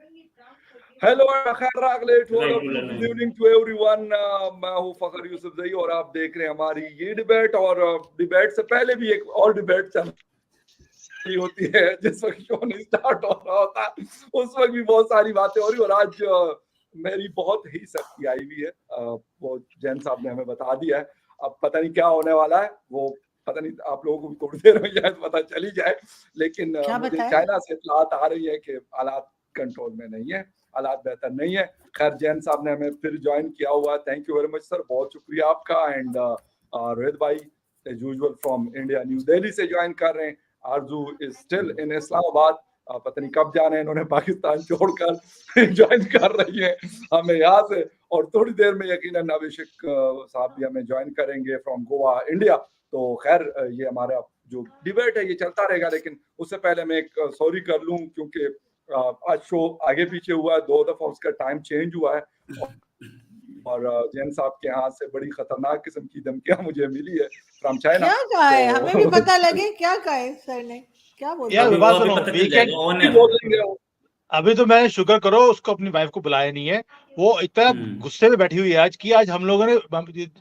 Hello good evening to everyone. मैं हूं फखर यूसुफजई और आप देख रहे हैं हमारी ये डिबेट। और डिबेट से पहले भी एक और डिबेट चल रही होती है जिस वक्त शो नहीं स्टार्ट हो रहा होता, उस वक्त भी बहुत सारी बातें हो रही। और आज मेरी बहुत ही सख्ती आई हुई है, वो जैन साहब ने हमें बता दिया है। अब पता नहीं क्या होने वाला है, वो पता नहीं, आप लोगों को भी थोड़ी देर में शायद पता चली जाए। लेकिन मुझे चाइना से इत्तलात आ रही है कि हालात कंट्रोल में नहीं है, हालात बेहतर नहीं है। खैर, जैन साहब ने हमें फिर ज्वाइन किया हुआ, thank you very much sir, बहुत शुक्रिया आपका। एंड रोहित भाई as usual from India New Delhi से ज्वाइन कर रहे हैं। आरजू इज स्टिल इन इस्लामाबाद, पता नहीं कब जाना है इन्होंने, पाकिस्तान छोड़कर ज्वाइन कर रही है हमें यहाँ से। और थोड़ी देर में यकीनन अभिषेक साहब भी हमें ज्वाइन करेंगे फ्रॉम गोवा इंडिया। तो खैर, ये हमारा जो डिबेट है ये चलता रहेगा। लेकिन उससे पहले मैं एक सॉरी कर लूं, क्योंकि आज शो आगे पीछे हुआ है, 2 दफा उसका टाइम चेंज हुआ है। और जैन साहब के यहाँ से बड़ी खतरनाक किस्म की धमकियां मुझे मिली है फ्रॉम चाइना। क्या कहा है? तो हमें भी पता लगे क्या कहा है सर ने, क्या बोल रहे हैं? अभी तो मैंने शुक्र करो उसको अपनी वाइफ को बुलाया नहीं है, वो इतना गुस्से में बैठी हुई है आज कि आज हम लोगों ने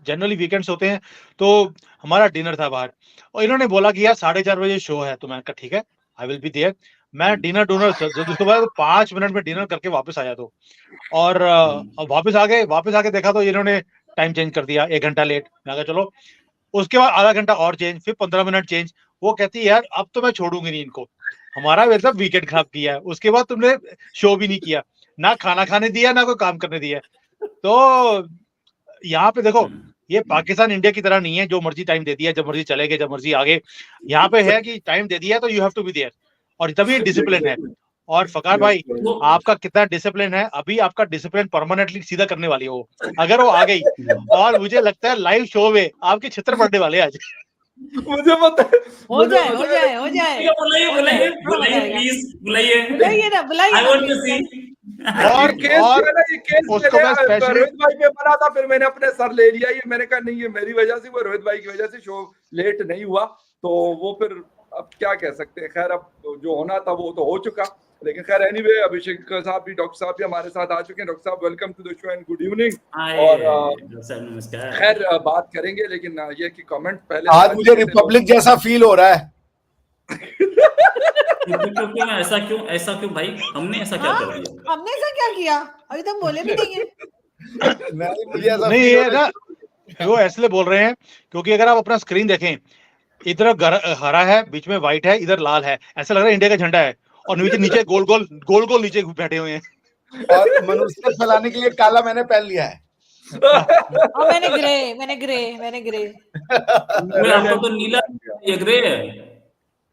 जनरली वीकेंड्स होते हैं तो हमारा डिनर था बाहर, और इन्होंने बोला कि यार 4:30 बजे शो है, तो मैंने कहा ठीक है आई विल बी देयर। मैं डिनर जब उसके बाद 5 मिनट में डिनर करके वापस आया तो, और वापस आके देखा तो इन्होंने टाइम चेंज कर दिया 1 घंटा लेट। मैं कहा चलो, उसके बाद आधा घंटा और चेंज, फिर 15 मिनट चेंज। वो कहती है यार अब तो मैं छोड़ूंगी नहीं इनको, हमारा मतलब वीकेंड खराब किया है। उसके बाद तुमने शो भी नहीं किया, ना खाना खाने दिया, ना कोई काम करने दिया। तो यहाँ पे देखो, ये पाकिस्तान इंडिया की तरह नहीं है जो मर्जी टाइम दे दिया, जब मर्जी चले गए, जब मर्जी आ गए। यहाँ पे है कि टाइम दे दिया तो you have to be there, और तभी डिसिप्लिन है। और फकार भाई, आपका कितना डिसिप्लिन है, अभी आपका डिसिप्लिन परमानेंटली सीधा करने वाली हो अगर वो आ गई। और मुझे लगता है लाइव शो में आपके छित्र पड़ने वाले आज। मुझे पता है, हो जाए बुलाइए ना, बुलाइए। और केस उसको मैं स्पेशली रोहित भाई पे बना था, फिर मैंने अपने सर ले लिया। ये मैंने कहा नहीं, ये मेरी वजह से, वो रोहित भाई की वजह से शो लेट नहीं हुआ। तो वो फिर अब क्या कह सकते हैं। खैर, अब जो होना था वो तो हो चुका। लेकिन खैर एनीवे, अभिषेक साहब भी, डॉक्टर साहब भी हमारे साथ आ चुके हैं। डॉक्टर साहब, welcome to the show and good evening. और खैर बात करेंगे, लेकिन ये कि कमेंट पहले, आज मुझे रिपब्लिक जैसा फील हो रहा है। ऐसा क्यों भाई? हमने ऐसा क्या कर दिया? हमने ऐसा क्या किया? अभी तक बोले भी नहीं है। नहीं ये ना, वो इसलिए बोल रहे हैं क्योंकि अगर आप अपना स्क्रीन देखें, इधर हरा है, बीच में व्हाइट है, इधर लाल है, ऐसा लग रहा है इंडिया का झंडा है, और नीचे गोल गोल नीचे बैठे हुए हैं। और मनुष्य फैलाने के लिए काला मैंने पहन लिया है। मैंने ग्रे आपको तो नीला, ये ग्रे है,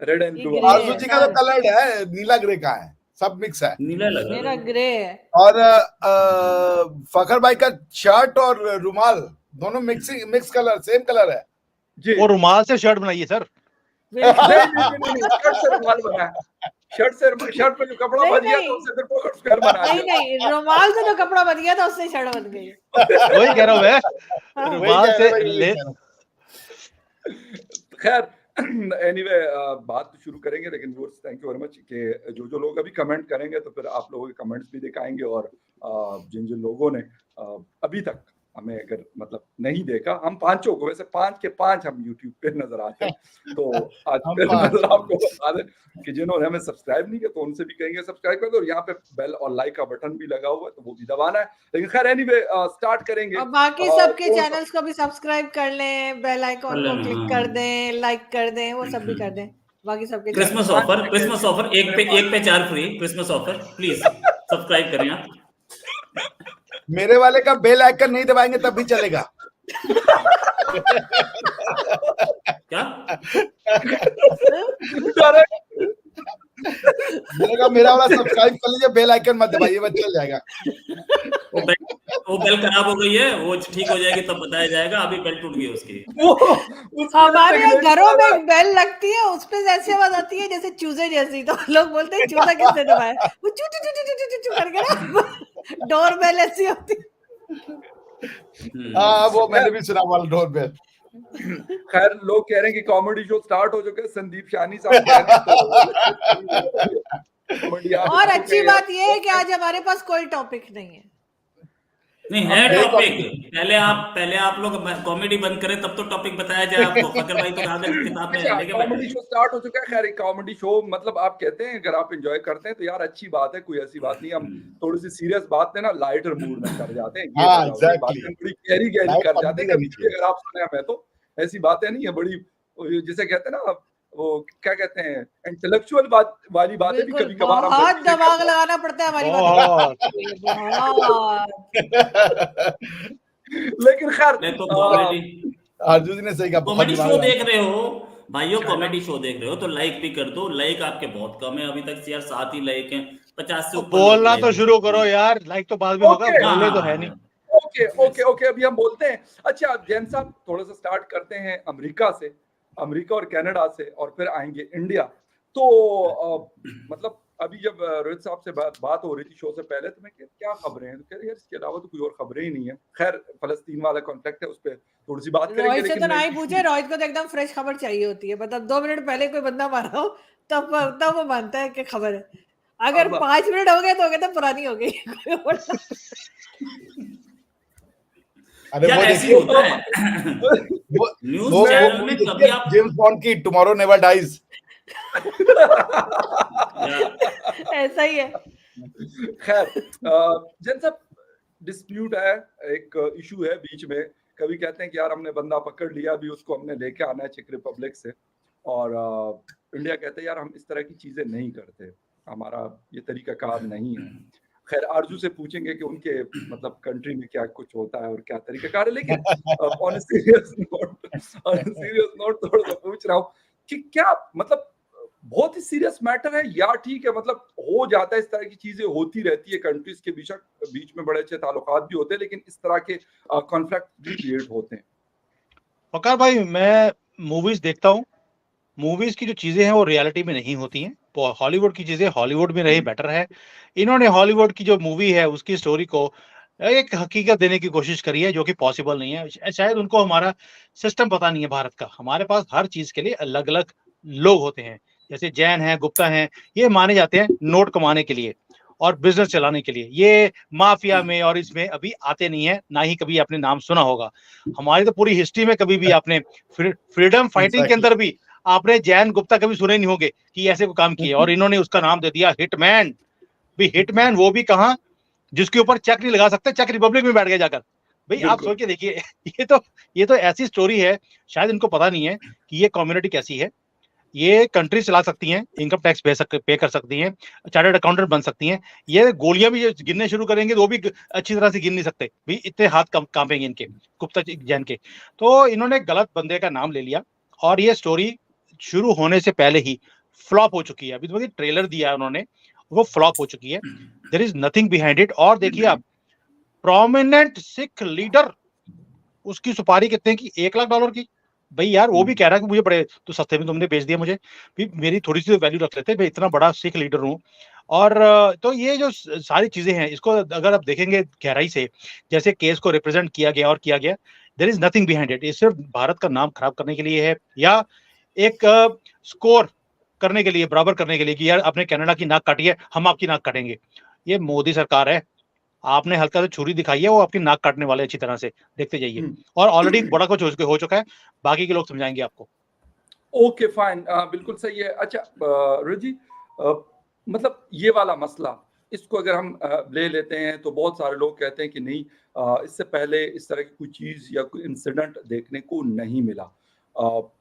रेड एंड ब्लू। आरजू जी का तो कलर्ड है, नीला ग्रे का है, सब मिक्स है। नीला लगा, मेरा ग्रे है। और फखर भाई का शर्ट और रुमाल दोनों मिक्स कलर, सेम कलर है जी। वो रुमाल से शर्ट बनाइए सर। शर्ट पे जो कपड़ा बच गया तो उससे फिर पॉकेट स्क्वायर बना दिया। नहीं, रुमाल से जो कपड़ा बच गया था उससे शर्ट बन गई। वही कह रहा हूं मैं, रुमाल से ले। खैर एनीवे, बात तो शुरू करेंगे, लेकिन थैंक यू वेरी मच कि जो लोग अभी कमेंट करेंगे तो फिर आप लोगों के कमेंट्स भी दिखाएंगे। और जिन लोगों ने अभी तक हमें अगर मतलब नहीं देखा, हम पांचों को, वैसे 5 के 5 हम YouTube पे नजर आते हैं, तो आज फिर नजर आपको बता दें कि जिन्होंने हमें सब्सक्राइब नहीं किया तो उनसे भी कहेंगे सब्सक्राइब कर दो। और यहाँ पे बेल और लाइक का बटन भी लगा हुआ है तो वो भी दबाना है। लेकिन खैर एनीवे, स्टार्ट करेंगे। और बाकी सबके चैनल्स को भी सब्सक्राइब कर लें, बेल आइकॉन को क्लिक कर दें, लाइक कर दें, वो सब भी कर दें। बाकी सबके क्रिसमस ऑफर, एक पे 4 free Christmas offer, please subscribe करें आप। मेरे वाले का बेल आइकन नहीं दबाएंगे तब भी चलेगा। क्या? मेरा वाला सब्सक्राइब कर लीजिए, बेल आइकन मत दबाइए, बस चल जाएगा। वो बेल खराब हो गई है, वो ठीक हो जाएगी तब बताया जाएगा। अभी बेल टूट गई उसकी। हमारे घरों में एक बेल लगती है, उस पे ऐसे आवाज आती है जैसे चूजे जैसी, तो लोग बोलते हैं चूजा किसने दबाया, वो चू चू चू चू चू करके ना डोर बेल ऐसी होती। हाँ, वो मैंने भी सुना वाला डोर बेल। खैर, लोग कह रहे हैं कि कॉमेडी शो स्टार्ट हो चुके हैं, संदीप शानी साहब कह रहे हैं और अच्छी बात ये है कि आज हमारे पास कोई टॉपिक नहीं है। नहीं है टॉपिक। पहले आप लोग कॉमेडी बंद करें तब तो टॉपिक बताया जाए आपको। फकर भाई तो किताब में लेके कॉमेडी शो स्टार्ट हो चुका है। खैर एक कॉमेडी शो मतलब आप कहते हैं अगर आप एंजॉय करते हैं तो यार अच्छी बात है, कोई ऐसी बात नहीं। हम थोड़ी सी सीरियस बात है ना लाइटर मूड में कर जाते हैं, ये बातें बड़ी गहरी कर जाते हैं। अगर आप सुने हमें तो ऐसी बातें नहीं है बड़ी, जिसे कहते हैं ना वो क्या कहते हैं इंटेलेक्चुअल वाली बातें भी कभी कभार बहुत दिमाग लगाना पड़ता है हमारी बात। लेकिन खैर अर्जुन जी ने सही कहा, कॉमेडी शो देख रहे हो भाइयों, कॉमेडी शो देख रहे हो तो लाइक भी कर दो। लाइक आपके बहुत कम है अभी तक यार, 7 ही लाइक हैं, 50 से ऊपर। बोलना तो शुरू करो यार, लाइक तो बाद में होगा, बोले तो है नहीं। ओके अभी हम बोलते हैं। अच्छा जैन साहब थोड़ा सा स्टार्ट करते हैं अमेरिका और कनाडा से और फिर आएंगे इंडिया। तो मतलब अभी जब रोहित साहब से बात हो रही थी शो से पहले तो मैं क्या खबरें हैं, तो कह रहे यार इसके अलावा तो कोई और खबरें ही नहीं है। खैर फलस्तीन वाला कॉन्फ्लिक्ट है उस पर थोड़ी सी बात करेंगे। रोहित से तो नहीं पूछे, रोहित को तो एकदम फ्रेश खबर चाहिए होती है। मतलब 2 मिनट पहले कोई बंदा मारा हो तब वो मानता है कि खबर है। अगर 5 मिनट हो गए तो कहते पुरानी हो गई। अरे वो ऐसी होता है न्यूज़ चैनल में कभी आप जेम्स बॉन्ड की टुमारो नेवर डाइज ऐसा ही है। खैर जैन साहब डिस्प्यूट है, एक इशू है बीच में। कभी कहते हैं कि यार हमने बंदा पकड़ लिया, अभी उसको हमने लेके आना है चेक रिपब्लिक से, और इंडिया कहते हैं यार हम इस तरह की चीजें नहीं करते, हमारा ये तरीका कार नहीं है। खैर आरजू से पूछेंगे कि उनके मतलब कंट्री में क्या कुछ होता है और क्या तरीका कार है। लेकिन ऑन सीरियस नोट थोड़ा सा पूछ रहा हूँ कि क्या मतलब बहुत ही सीरियस मैटर है या ठीक है, मतलब हो जाता है, इस तरह की चीजें होती रहती है कंट्रीज के बीच में बड़े अच्छे ताल्लुकात भी होते हैं, लेकिन इस तरह के कॉन्फ्लिक्ट भी क्रिएट होते हैं। फकार भाई मैं मूवीज देखता हूँ, मूवीज की जो चीजें हैं वो रियलिटी में नहीं होती हैं। हॉलीवुड की चीजें हॉलीवुड में रही बेटर है। इन्होंने हॉलीवुड की जो मूवी है उसकी स्टोरी को एक हकीकत देने की कोशिश करी है जो कि पॉसिबल नहीं है। शायद उनको हमारा सिस्टम पता नहीं है भारत का। हमारे पास हर चीज के लिए अलग अलग लोग होते हैं, जैसे जैन है, गुप्ता है, ये माने जाते हैं नोट कमाने के लिए और बिजनेस चलाने के लिए। ये माफिया में और इसमें अभी आते नहीं है, ना ही कभी आपने नाम सुना होगा। हमारी तो पूरी हिस्ट्री में कभी भी आपने फ्रीडम फाइटिंग के अंदर भी आपने जैन गुप्ता कभी सुने नहीं होंगे कि ऐसे को काम किया, और इन्होंने उसका नाम दे दिया हिटमैन। भी हिटमैन वो भी कहां, जिसके ऊपर चेक नहीं लगा सकते, चेक रिपब्लिक में बैठ गए जाकर। भाई आप सोच के देखिए, ये तो ऐसी स्टोरी है, शायद इनको पता नहीं है कि ये कम्युनिटी कैसी है। ये कंट्री चला सकती हैं, इनकम टैक्स पे कर सकती हैं, चार्टर्ड अकाउंटेंट बन सकती हैं। ये गोलियां भी गिनने शुरू करेंगे तो वो भी अच्छी तरह से गिन नहीं सकते, भी इतने हाथ कांपेंगे इनके, गुप्ता जैन के। तो इन्होंने गलत बंदे का नाम ले लिया और ये स्टोरी शुरू होने से पहले ही फ्लॉप हो चुकी है। अभी तो ट्रेलर दिया है उन्होंने, वो फ्लॉप हो चुकी है। There is nothing behind it. और देखिए आप, प्रोमिनेंट सिख लीडर, उसकी सुपारी कितने की, $1 लाख की। भाई यार वो भी कह रहा है कि मुझे बड़े तो सस्ते में तुमने बेच दिया मुझे, भी मेरी थोड़ी सी वैल्यू रख लेते, मैं इतना बड़ा सिख लीडर हूँ। और तो ये जो सारी चीजें हैं, इसको अगर आप देखेंगे गहराई से, जैसे केस को रिप्रेजेंट किया गया और किया गया, there is nothing behind it. ये सिर्फ भारत का नाम खराब करने के लिए है, या एक स्कोर करने के लिए, बराबर करने के लिए कि यार आपने कनाडा की नाक काटी है, हम आपकी नाक काटेंगे। ये मोदी सरकार है, आपने हल्का से छुरी दिखाई है, वो आपकी नाक काटने वाले अच्छी तरह से, देखते जाइए। और ऑलरेडी बड़ा कुछ हो चुका है, बाकी के लोग समझाएंगे आपको। ओके फाइन, बिल्कुल सही है। अच्छा रोजी, मतलब ये वाला मसला, इसको अगर हम ले लेते हैं तो बहुत सारे लोग कहते हैं कि नहीं, इससे पहले इस तरह की कोई चीज या कोई इंसिडेंट देखने को नहीं मिला।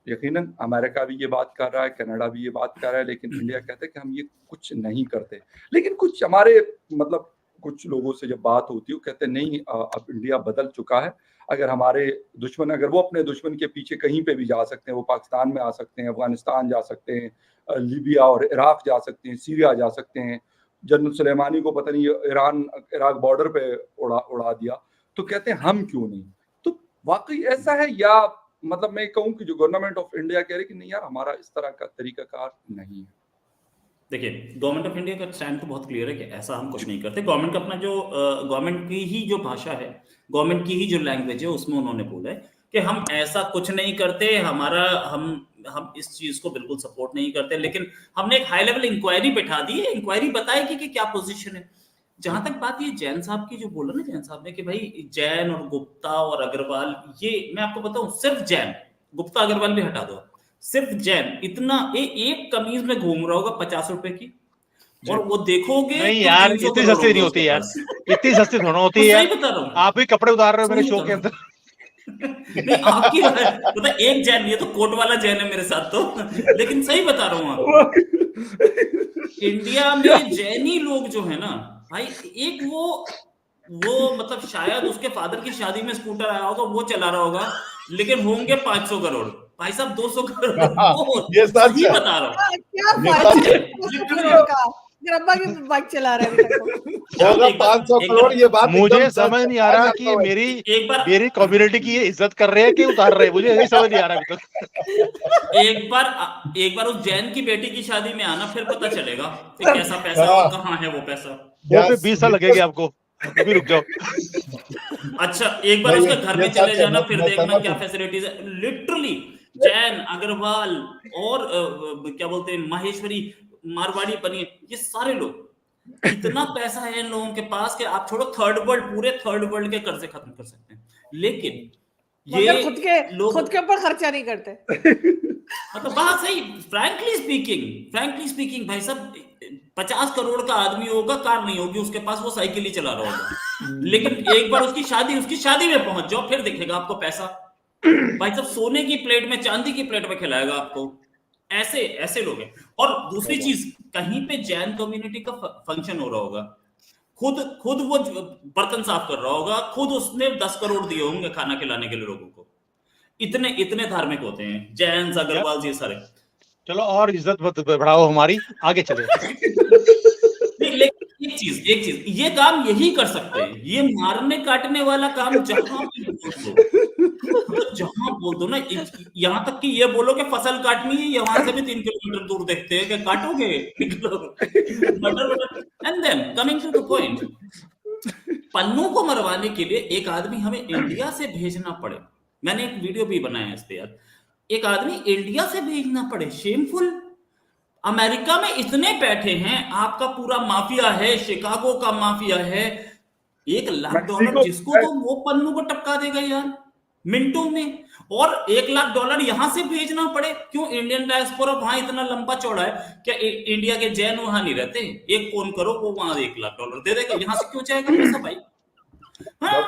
यकीनन अमेरिका भी ये बात कर रहा है, कनाडा भी ये बात कर रहा है, लेकिन इंडिया कहता है कि हम ये कुछ नहीं करते। लेकिन कुछ हमारे मतलब कुछ लोगों से जब बात होती है वो कहते हैं नहीं, अब इंडिया बदल चुका है। अगर हमारे दुश्मन, अगर वो अपने दुश्मन के पीछे कहीं पे भी जा सकते हैं, वो पाकिस्तान में आ सकते हैं, अफगानिस्तान जा सकते हैं, लीबिया और इराक जा सकते हैं, सीरिया जा सकते हैं। जनरल सुलेमानी को पता नहीं ईरान इराक बॉर्डर पे उड़ा दिया, तो कहते हैं हम क्यों नहीं। तो वाकई ऐसा है, या मतलब मैं कहूँ कि जो गवर्नमेंट ऑफ इंडिया कह रही कि नहीं यार हमारा इस तरह का तरीकाकार नहीं है। देखिए गवर्नमेंट ऑफ इंडिया का स्टैंड तो बहुत क्लियर है कि ऐसा हम कुछ नहीं करते। गवर्नमेंट का अपना जो गवर्नमेंट की ही जो भाषा है, गवर्नमेंट की ही जो लैंग्वेज है, उसमें उन्होंने बोला है कि हम ऐसा कुछ नहीं करते। हम हम इस चीज को बिल्कुल सपोर्ट नहीं करते, लेकिन हमने एक हाई लेवल इंक्वायरी बैठा दी है, इंक्वायरी बताएगी कि क्या पोजीशन है। जहां तक बात ये जैन साहब की जो बोला ना जैन साहब ने कि भाई जैन और गुप्ता और अग्रवाल, ये मैं आपको बताऊं, सिर्फ जैन, गुप्ता अग्रवाल भी हटा दो, सिर्फ जैन इतना एक कमीज में घूम रहा होगा 50 रुपए की, और वो देखोगे नहीं तो यार 300 इतनी करोड़ सस्ती नहीं होगा होती उसके यार, पास। इतनी सस्ती थोड़ा होती तो है। सही बता रहा हूँ, आप ही कपड़े उतार रहे हो मेरे सही शो बता के रहा अंदर। नहीं आपकी पता एक जैन नहीं है, तो कोट वाला जैन है मेरे साथ तो, लेकिन सही बता रहा हूँ आपको, इंडिया में जैनी लोग जो है ना भाई, एक वो मतलब शायद उसके फादर की शादी में स्कूटर आया होगा, वो चला रहा होगा, लेकिन होंगे 500 करोड़ भाई साहब, 200 करोड़ वो ये सच सही है। बता रहा हूँ। क्या ये फायदा सच है। है 200 करोड़ का? ग्रब्बा की बाइक चला रहा है अभी तक वो। होगा एक बार- 500 एक करोड़, बार- ये बात मुझे एकदम सच समझ है। नहीं आ रहा मैं कि जानता हूँ। मेरी कम्युनिटी की ये इज्जत कर रहे हैं कि उतार रहे हैं, मुझे यही समझ नहीं आ रहा अभी तक। एक बार उस जैन की बेटी की शादी में आना, फिर पता चलेगा कि कैसा पैसा हाँ। और कहाँ है वो पैसा। वो भी 20 साल लगेंगे आपको, अभी रुक जाओ। अच्छा एक बार नहीं, उसके घर में ये चले सच है, जाना, फिर मैं देखना सहमत क्या हूँ। फैसिलिटीज है। लिटरली जैन, अग्रवाल और क्या बोलते हैं माहेश्वरी, मारवाड़ी बनिए, ये सारे लोग, इतना पैसा है इन लोगों के पास कि आप छोड़ो थर्ड वर्ल्ड, पूरे थर्ड वर्ल्ड के कर्जे खत्म कर सकते हैं। लेकिन ये मगर खुद के ऊपर खर्चा नहीं करते। मतलब बात सही, फ्रैंकली स्पीकिंग भाई साहब, 50 करोड़ का आदमी होगा, कार नहीं होगी उसके पास, वो साइकिल ही चला रहा होगा, लेकिन एक बार उसकी शादी में पहुंच जाओ, फिर दिखेगा आपको पैसा। भाई साहब सोने की प्लेट में, चांदी की प्लेट में खिलाएगा आपको, ऐसे लोग हैं। और दूसरी चीज, कहीं पे जैन कम्युनिटी का फंक्शन हो रहा होगा, खुद वो बर्तन साफ कर रहा होगा, खुद उसने 10 करोड़ दिए होंगे खाना खिलाने के लिए लोगों को। इतने धार्मिक होते हैं जैन, अग्रवाल, ये सारे। चलो और इज्जत मत बढ़ाओ हमारी, आगे चले। नहीं, लेकिन एक चीज ये काम यही कर सकते हैं, ये मारने काटने वाला काम जहां भी बोल दो, जहां बोल दो ना, यहां तक कि ये बोलो कि फसल काटनी है, ये वहां से भी 3 किलोमीटर दूर देखते हैं कि काटोगे, निकलो murder. And then coming to the point, Pannu को मरवाने के लिए एक आदमी हमें इंडिया से भेजना पड़े, मैंने एक वीडियो भी बनाया है इस पे यार, एक आदमी इंडिया से भेजना पड़े, शेमफुल। अमेरिका में इतने बैठे हैं, आपका पूरा माफिया है, शिकागो का माफिया है, $1 लाख जिसको तो वो पन्नू को टपका देगा यार मिनटों में, और $1 लाख यहां से भेजना पड़े, क्यों? इंडियन डायस्पोरा वहां इतना लंबा चौड़ा है, क्या इंडिया के जैन वहां नहीं रहते? एक फोन करो, वो वहां $1 लाख दे देगा, यहां से क्यों जाएगा पैसा भाई? हाँ,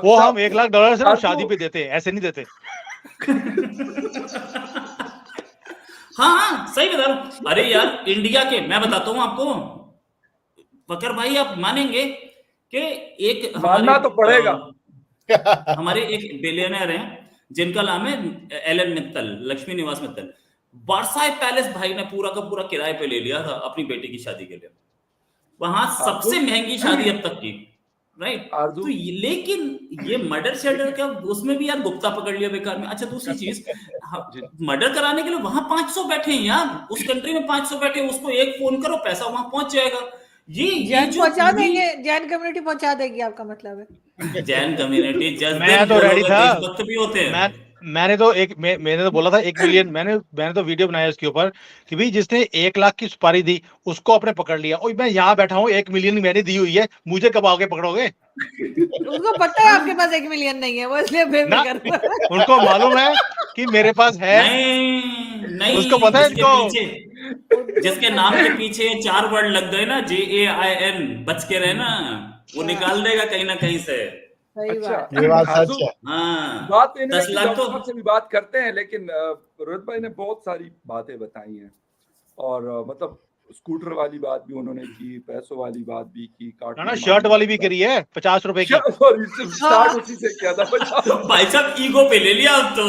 वो हम $1 लाख सिर्फ शादी पे देते हैं, ऐसे नहीं देते। हाँ सही बता रहा हूं। अरे यार इंडिया के, मैं बताता हूं आपको फकर भाई, आप मानेंगे कि एक मानना तो पड़ेगा। हमारे एक बिलियनर हैं जिनका नाम है एलन मित्तल, लक्ष्मी निवास मित्तल, वर्साई पैलेस भाई ने पूरा का पूरा किराए पे ले लिया था अपनी बेटी की शादी के लिए, वहां सबसे महंगी शादी अब तक की, राइट? तो लेकिन ये मर्डर शर्डर का उसमें भी यार गुप्ता पकड़ लिया बेकार में। अच्छा दूसरी चीज, मर्डर कराने के लिए वहां 500 बैठे हैं यार, उस कंट्री में 500 बैठे, उसको एक फोन करो पैसा वहां पहुंच जाएगा। ये पहुंचा देंगे, जैन कम्युनिटी पहुंचा देगी, आपका मतलब है? जैन कम्युनिटी मैं तो रेडी था, वक्त भी होते हैं। मैंने तो बोला था 1 मिलियन, मैंने तो वीडियो बनाया इसके ऊपर कि भाई जिसने 1 लाख की सुपारी दी उसको आपने पकड़ लिया, और मैं यहाँ बैठा हूँ 1 मिलियन मैंने दी हुई है, मुझे कब आगे पकड़ोगे? उसको पता है आपके पास 1 मिलियन नहीं है, वो इसलिए उनको मालूम है कि मेरे पास है। नहीं उसको पता है इनको, जिसके नाम के पीछे 4 वर्ड लग गए ना, JAIN, बच के रहना, वो निकाल देगा कहीं ना कहीं से। अच्छा, ये बात सच है। हाँ, बात 10 लाख तो से भी बात करते हैं, लेकिन रोहित भाई ने बहुत सारी बातें बताई हैं, और मतलब स्कूटर वाली बात भी उन्होंने की, पैसों वाली बात भी की, ना शर्ट वाली भी करी है 50 रुपए की। स्टार्ट उसी से किया था भाई साहब, ईगो पे ले लिया अब तो।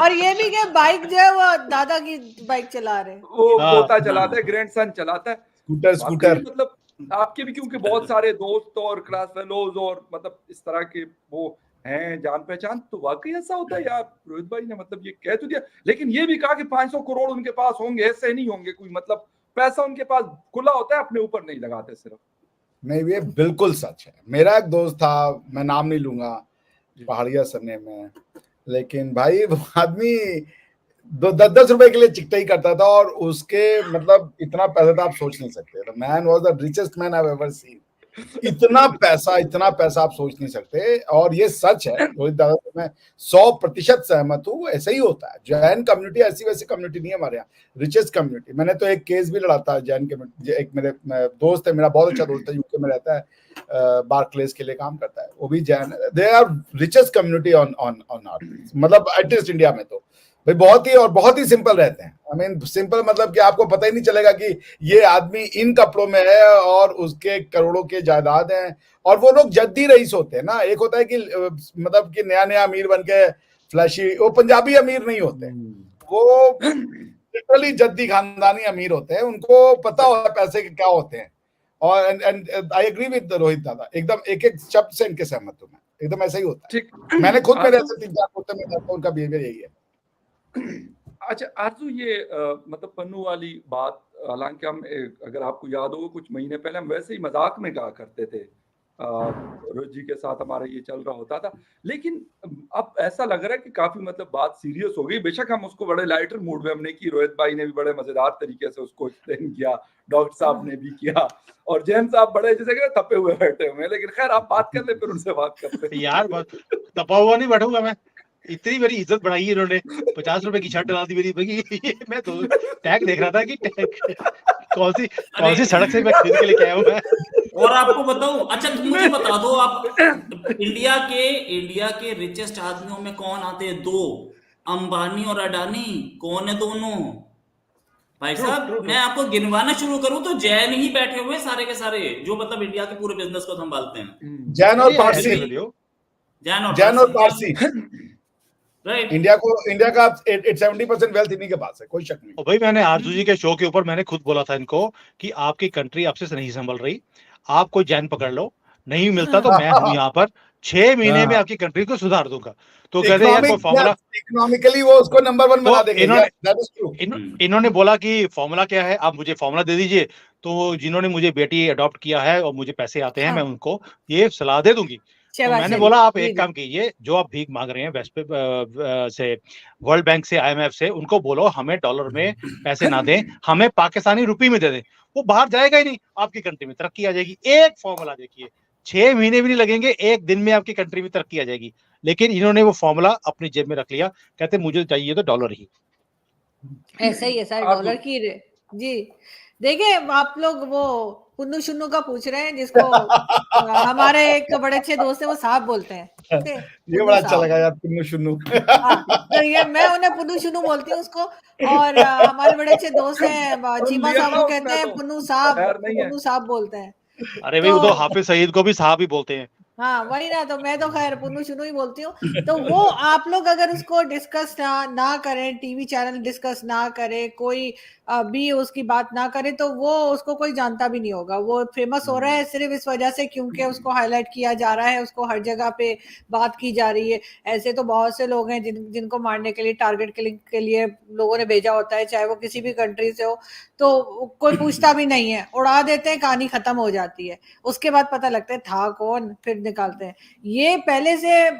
और ये भी कि बाइक जो है वो दादा की बाइक चला रहे, वो पोता चलाता है, ग्रैंडसन चलाता है स्कूटर। मतलब आपके भी क्योंकि बहुत सारे दोस्त और क्लास फेलोज और मतलब इस तरह के वो हैं जान पहचान, तो वाकई ऐसा होता है यार। रोहित भाई ने मतलब ये कह तो दिया, लेकिन ये भी कहा कि 500 करोड़ उनके पास होंगे, ऐसे नहीं होंगे, कोई मतलब पैसा उनके पास खुला होता है, अपने ऊपर नहीं लगाते सिर्फ। नहीं, ये बिल्कुल सच है। मेरा एक दोस्त था, मैं नाम नहीं लूंगा, पहाड़िया सरने में, लेकिन भाई वो आदमी 10-10 रुपए के लिए चिकटाई करता था और उसके मतलब इतना पैसा था आप सोच नहीं सकते। The man was the richest man I have ever seen. इतना पैसा आप सोच नहीं सकते। और ये सच है रोहित दादा, तो मैं 100% सहमत हूँ। ऐसा ही होता है। जैन कम्युनिटी ऐसी वैसी कम्युनिटी नहीं है हमारे यहाँ, रिचेस्ट कम्युनिटी। मैंने तो एक केस भी लड़ा था जैन कम्युनिटी। एक मेरे दोस्त है, मेरा बहुत अच्छा दोस्त है, यूके में रहता है, बार्कलेस के लिए काम करता है, वो भी जैन है। They are richest community on earth, मतलब एटलीस्ट इंडिया में तो भाई बहुत ही सिंपल रहते हैं। आई मीन सिंपल मतलब कि आपको पता ही नहीं चलेगा कि ये आदमी इन कपड़ों में है और उसके करोड़ों के जायदाद हैं। और वो लोग जद्दी रईस होते हैं ना। एक होता है कि मतलब कि नया नया अमीर बन के फ्लैशी, वो पंजाबी अमीर नहीं होते, वो लिटरली जद्दी खानदानी अमीर होते हैं। उनको पता होता है पैसे के क्या होते हैं। और and I agree with Rohit दादा, एकदम एक एक शब्द से इनके सहमत हूँ मैं, एकदम ऐसा ही होता है। मैंने खुद मेरे ऐसे 3-4 दोस्तों में रहता हूं, उनका बिहेवियर यही है। अच्छा आरजू, ये मतलब पन्नू वाली बात, हालांकि हम अगर आपको याद होगा कुछ महीने पहले हम वैसे ही मजाक में कहा करते थे, रोहित जी के साथ हमारा ये चल रहा होता था। लेकिन अब ऐसा लग रहा है कि काफी मतलब बात सीरियस हो गई। बेशक हम उसको बड़े लाइटर मूड में हमने की, रोहित भाई ने भी बड़े मजेदार तरीके से उसको एक्सप्लेन किया, डॉक्टर साहब ने भी किया, और जैन साहब बड़े जैसे कि थपे हुए बैठे हुए हैं। लेकिन खैर आप बात कर ले, फिर उनसे बात करते हैं। यार बात तपा हुआ नहीं बैठूंगा मैं। इतनी मेरी इज्जत बढ़ाई है इन्होंने, 50 रुपए की शर्ट डला दी मेरी भाई। मैं तो टैग देख रहा था कि कौन सी सड़क से मैं खरीद के लेके आया हूँ मैं। और आपको बताऊं, अच्छा मुझे बता दो आप, इंडिया के रिचेस्ट आदमियों में कौन आते हैं? 2, अंबानी और अडानी। कौन है दोनों? भाई साहब मैं आपको गिनवाना शुरू करूं तो जैन ही बैठे हुए सारे के सारे, जो मतलब इंडिया के पूरे बिजनेस को संभालते हैं। जैन और पारसी, जैन और पारसी। राइट। इंडिया का 70% वेल्थ इन्हीं के पास है, कोई शक नहीं। और भाई मैंने आरजू जी के शो के ऊपर मैंने खुद बोला था इनको कि आपकी कंट्री आपसे नहीं संभल रही, आप कोई जैन पकड़ लो, नहीं मिलता तो मैं हूं यहाँ पर, 6 महीने में आपकी कंट्री को सुधार दूंगा। तो कहते हैं यार कोई फॉर्मूला, इकोनॉमिकली वो उसको नंबर 1 बना देंगे। इन्होंने बोला कि फॉर्मूला क्या है, आप मुझे फॉर्मूला दे दीजिए। तो जिन्होंने मुझे बेटी अडॉप्ट किया है और मुझे पैसे आते हैं, मैं उनको ये सलाह दे दूंगी। तो मैंने बोला आप एक काम कीजिए, जो आप भीख मांग रहे हैं वेस्ट से, वर्ल्ड बैंक से, IMF से, उनको बोलो हमें डॉलर में पैसे ना दें, हमें पाकिस्तानी रुपये में दे दें। वो बाहर जाएगा ही नहीं, आपकी कंट्री में तरक्की आ जाएगी। एक फॉर्मूला देखिए, 6 महीने भी नहीं लगेंगे, एक दिन में आपकी कंट्री में तरक्की आ जाएगी। लेकिन इन्होंने वो फॉर्मूला अपनी जेब में रख लिया, कहते मुझे चाहिए तो डॉलर ही। ऐसा ही है सर, डॉलर की जी। देखिए आप लोग वो पुन्नू शुन्नू का पूछ रहे हैं, जिसको हमारे एक बड़े अच्छे दोस्त है वो साहब बोलते हैं। ये बड़ा अच्छा लगा यार, पुन्नू शुन्नू। तो ये मैं उन्हें पुन्नू शुन्नू बोलती हूँ उसको। और हमारे बड़े अच्छे दोस्त हैं चीमा साहब, वो कहते हैं पुन्नू साहब बोलते हैं। अरे भाई तो हाफिज सईद को भी साहब ही बोलते हैं। हाँ वही ना, तो मैं तो खैर पुन्नू शुन्नू ही बोलती हूँ। तो वो आप लोग अगर उसको डिस्कस ना करें, टीवी चैनल डिस्कस ना करे, कोई भी उसकी बात ना करे, तो वो उसको कोई जानता भी नहीं होगा। वो फेमस हो रहा है सिर्फ इस वजह से क्योंकि उसको हाईलाइट किया जा रहा है, उसको हर जगह पे बात की जा रही है। ऐसे तो बहुत से लोग हैं जिनको मारने के लिए, टारगेट किलिंग के लिए लोगों ने भेजा होता है, चाहे वो किसी भी कंट्री से हो, तो कोई पूछता भी नहीं है, उड़ा देते हैं, कहानी खत्म हो जाती है। उसके बाद पता लगता है था कौन, फिर निकालते हैं। ये पहले से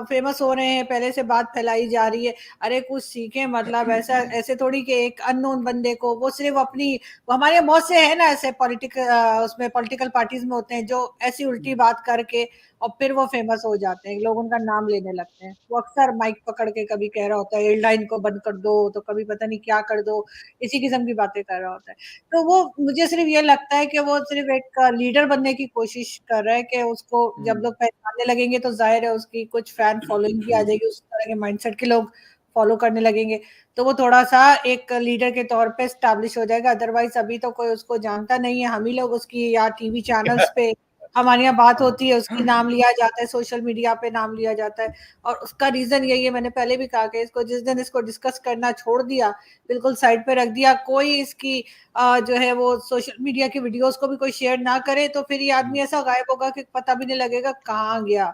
फेमस हो रहे हैं, पहले से बात फैलाई जा रही है। अरे कुछ सीखे, मतलब ऐसे थोड़ी कि एक अननोन बंदे को, वो सिर्फ अपनी, हमारे बहुत से है ना ऐसे उसमें पॉलिटिकल पार्टीज में होते हैं जो ऐसी उल्टी बात करके और फिर वो फेमस हो जाते हैं, लोग उनका नाम लेने लगते हैं। वो अक्सर माइक पकड़ के कभी कह रहा होता है एयरलाइन को बंद कर दो, तो कभी पता नहीं क्या कर दो, इसी किस्म की बातें कर रहा होता है। तो वो मुझे सिर्फ ये लगता है कि वो सिर्फ एक लीडर बनने की कोशिश कर रहा है कि उसको जब लोग पहचानने लगेंगे तो जाहिर है उसकी कुछ फैन फॉलोइंग भी आ जाएगी, उस तरह के माइंडसेट के लोग फॉलो करने लगेंगे, तो वो थोड़ा सा एक लीडर के तौर पे स्टैब्लिश हो जाएगा। अदरवाइज अभी तो कोई उसको जानता नहीं है। हम ही लोग उसकी या टीवी चैनल्स पे हमारे यहाँ बात होती है, उसकी नाम लिया जाता है, सोशल मीडिया पे नाम लिया जाता है। और उसका रीजन यही है, मैंने पहले भी कहा कि इसको जिस दिन इसको डिस्कस करना छोड़ दिया, बिल्कुल साइड पे रख दिया, कोई इसकी जो है वो सोशल मीडिया की वीडियोस को भी कोई शेयर ना करे, तो फिर ये आदमी ऐसा गायब होगा कि पता भी नहीं लगेगा कहाँ गया।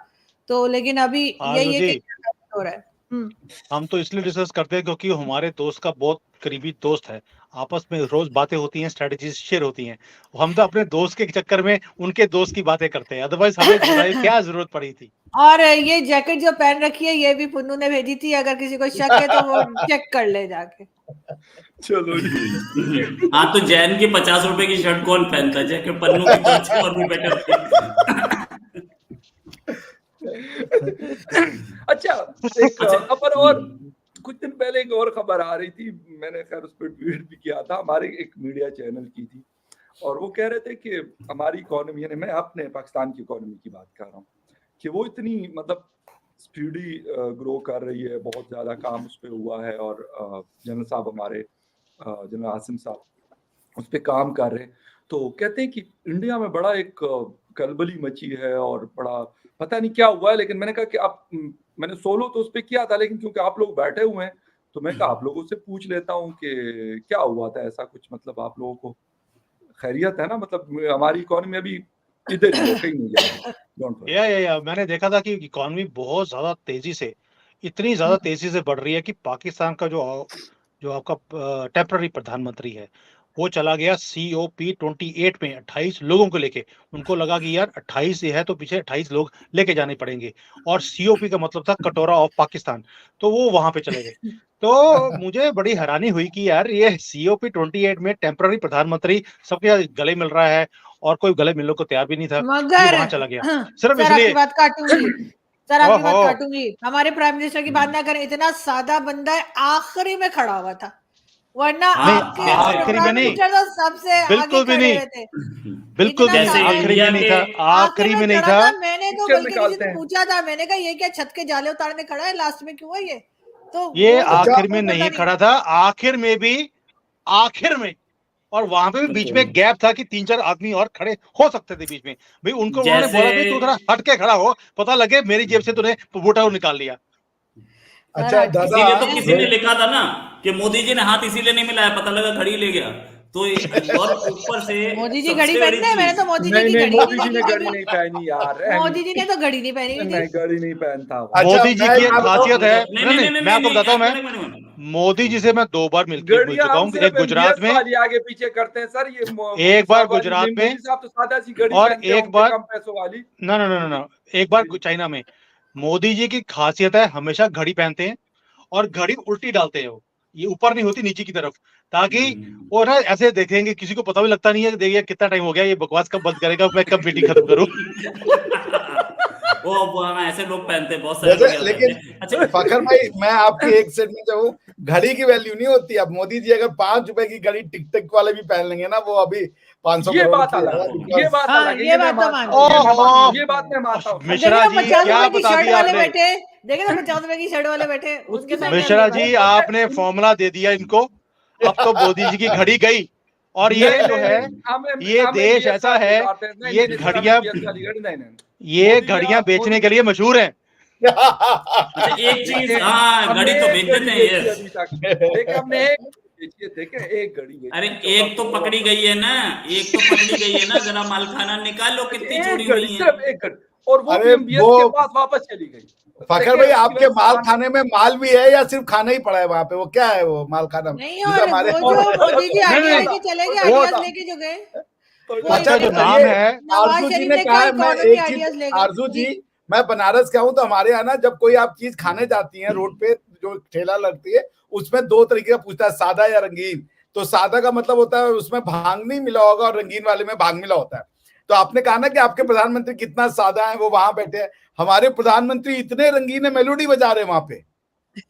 तो लेकिन अभी यही है कि हो रहा है। हम तो इसलिए डिस्कस करते हैं क्योंकि हमारे दोस्त का बहुत करीबी दोस्त है, आपस में रोज बातें होती हैं, स्ट्रेटजीज शेयर होती हैं। हम तो अपने दोस्त के चक्कर में उनके दोस्त की बातें करते हैं, अदरवाइज हमें बताइए क्या जरूरत पड़ी थी। और ये जैकेट जो पहन रखी है ये भी पुन्नू ने भेजी थी, अगर किसी को शक है तो वो चेक कर ले जाके। चलो जी। हाँ, तो जैन की 50 रुपए की शर्ट कौन पहनता है? जैकेट पन्नू की तो अच्छी और भी बेटर थी। अच्छा, एक खबर और कुछ दिन पहले एक और खबर आ रही थी, मैंने खैर उस पर ट्वीट भी किया था, हमारे एक मीडिया चैनल की थी, और वो कह रहे थे कि हमारी इकोनॉमी, यानी मैं अपने पाकिस्तान की इकोनॉमी की बात कर रहा हूँ, कि वो इतनी मतलब स्पीडी ग्रो कर रही है, बहुत ज़्यादा काम उस पर हुआ है, और जनरल साहब हमारे जनरल आसिम साहब उस पर काम कर रहे हैं। तो कहते हैं कि इंडिया में बड़ा एक कलबली मची है और बड़ा पता नहीं क्या हुआ है, लेकिन मैंने कहा कि आप, मैंने सोलो तो उस पर किया था, लेकिन क्योंकि आप लोग बैठे हुए हैं तो मैं कहा आप लोगों से पूछ लेता हूँ कि क्या हुआ था ऐसा कुछ, मतलब आप लोगों को खैरियत है ना, मतलब हमारी इकोनॉमी अभी इधर ही है, कहीं नहीं जा रही। या मैंने देखा था कि इकोनॉमी बहुत ज्यादा तेजी से, इतनी ज्यादा तेजी से बढ़ रही है कि पाकिस्तान का जो आपका टेम्पररी प्रधानमंत्री है वो चला गया COP28 में 28 लोगों को लेके। उनको लगा कि यार 28 है तो पीछे 28 लोग लेके जाने पड़ेंगे, और COP का मतलब था कटोरा ऑफ पाकिस्तान, तो वो वहां पे चले गए। तो मुझे बड़ी हैरानी हुई कि यार ये COP28 में टेम्पररी प्रधानमंत्री सबके गले मिल रहा है, और कोई गले मिलने को तैयार भी नहीं था, मगर वहां चला गया सिर्फ सर इसलिए। आपकी बात काटूंगी, सर आपकी बात काटूंगी, हमारे प्राइम मिनिस्टर की बात ना करें, इतना सादा बंदा है, आखिरी में खड़ा हुआ था, वरना आपके आखिरी में नहीं, तो सबसे बिल्कुल भी नहीं, बिल्कुल भी नहीं, आखिरी में नहीं था, आखिरी में नहीं था। मैंने तो बल्कि किसी से पूछा था, मैंने कहा ये क्या छत के जाले उतारने खड़ा है, लास्ट में क्यों है ये? तो ये आखिर में नहीं खड़ा था, आखिर में भी, आखिर में, और वहां पे भी बीच में गैप था कि 3-4 आदमी और खड़े हो सकते थे बीच में। भाई उनको उन्होंने बोला कि तू थोड़ा हट के खड़ा हो, पता लगे मेरी जेब से तूने वोटा निकाल लिया। अच्छा दादा, इसीलिए तो किसी ने लिखा था ना कि मोदी जी ने हाथ इसीलिए नहीं मिलाया, पता लगा घड़ी ले गया। तो और ऊपर से मोदी जी घड़ी पहनते हैं, मैंने तो मोदी जी की मोदी जी ने घड़ी नहीं पहनी यार, मोदी जी ने तो घड़ी नहीं पहनी हुई थी, घड़ी नहीं पहनता। मोदी जी की खासियत है, मैं आपको बताता हूँ, मैं मोदी जी से मैं 2 बार मिल चुका हूँ, एक गुजरात में, आगे पीछे करते हैं सर, ये एक बार गुजरात में, तो सादा सी घड़ी, और एक बार कम पैसों वाली, ना, एक बार चाइना में। मोदी जी की खासियत है हमेशा घड़ी पहनते हैं, और घड़ी उल्टी डालते हैं, ये ऊपर नहीं होती, नीचे की तरफ, ताकि वो ना ऐसे देखेंगे, किसी को पता भी लगता नहीं है, देखिए कितना टाइम हो गया, ये बकवास कब बंद करेगा, मैं कब मीटिंग खत्म करूं। वो ऐसे लोग पहनते हैं बहुत सारे। लेकिन अच्छा फखर भाई, मैं आपके एक सेट में जाऊं, घड़ी की वैल्यू नहीं होती। अब मोदी जी अगर 5 रुपए की घड़ी टिक टक वाले भी पहन लेंगे ना, वो अभी 500 ये बात अलग, ये बात अलग, ये बात मैं मानता हूँ। मिश्रा जी क्या बता दिया आपने, देखे ना 50 रुपए की शर्ट वाले बैठे, उसके साथ मिश्रा जी आपने फॉर्मूला दे दिया इनको। अब तो मोदी जी की घड़ी गई, और ये जो है, ये देश ऐसा है, ये घड़ियां बेचने के लिए मशहूर है। एक चीज, हाँ घड़ी तो बेच देते हैं, हमने देखे एक घड़ी, अरे एक तो पकड़ी गई है ना, एक तो पकड़ी गई है ना, जरा मालखाना निकालो कितनी चोरी हुई है, सिर्फ एक घड़ी, और वो के पास वापस चली गई। फखर भाई आपके माल खाने में माल भी है या सिर्फ खाना ही पड़ा है वहाँ पे? वो क्या है वो माल खाना? नहीं, और वो जो मोदी जी आइडियाज लेके चले गए, आइडियाज लेके जो गए, अच्छा जो नाम है, आरजू जी ने कहा, मैं एक चीज, आरजू जी मैं बनारस का हूँ, तो हमारे यहाँ ना जब कोई आप चीज खाने जाती है रोड पे, जो ठेला लगती है उसमें 2 तरीके का पूछता है, सादा या रंगीन। तो सादा का मतलब होता है उसमें भांग नहीं मिला होगा, और रंगीन वाले में भांग मिला होता है। तो आपने कहा ना कि आपके प्रधानमंत्री कितना सादा है, वो वहां बैठे हैं, हमारे प्रधानमंत्री इतने रंगीन है, मेलोडी बजा रहे हैं वहां पे।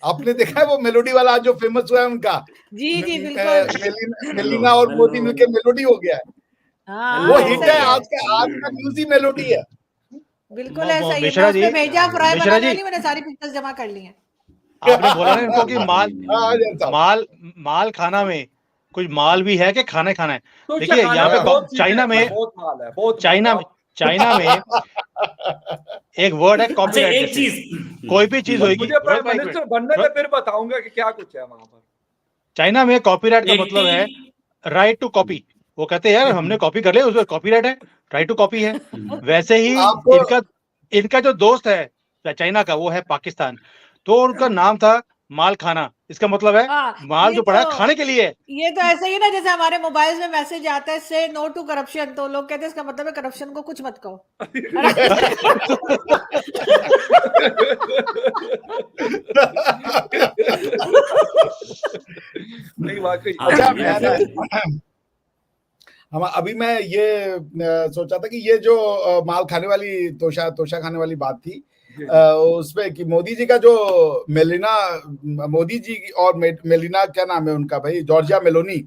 आपने देखा है वो मेलोडी वाला जो फेमस हुआ है उनका? जी बिल्कुल, मेलिना और मोदी मिलके मेलोडी हो गया है, वो हिट है, आज का न्यूज ही मेलोडी है। बिल्कुल ऐसा ही है। मैं भेजा फ्राई बनाने वाली, मैंने सारी पिक्चर्स जमा कर ली हैं। आपने बोला ना इनको कि माल खाना में कुछ माल भी है कि खाना है। देखिए यहाँ पे चाइना में एक वर्ड है कॉपीराइट। कोई भी चीज होगी, मुझे प्राइम मिनिस्टर बनने से फिर बताऊंगा कि क्या कुछ है वहां पर। चाइना में कॉपीराइट का मतलब है राइट टू कॉपी। वो कहते हैं यार हमने कॉपी कर लिया, उसमें कॉपीराइट है, राइट टू कॉपी है। वैसे ही इनका जो दोस्त है चाइना का, वो है पाकिस्तान। तो उनका नाम था माल खाना। इसका मतलब है माल जो पड़ा है खाने के लिए। ये तो ऐसे ही ना जैसे हमारे मोबाइल में मैसेज आता है से नो टू करप्शन, तो लोग कहते हैं इसका मतलब है करप्शन को कुछ मत कहो। नहीं वाकई। अच्छा हम अभी मैं ये सोचा था कि ये जो माल खाने वाली तोशा खाने वाली बात थी उसमें कि मोदी जी का जो मोदी जी और मेलिना क्या नाम है उनका भाई, जॉर्जिया मेलोनी,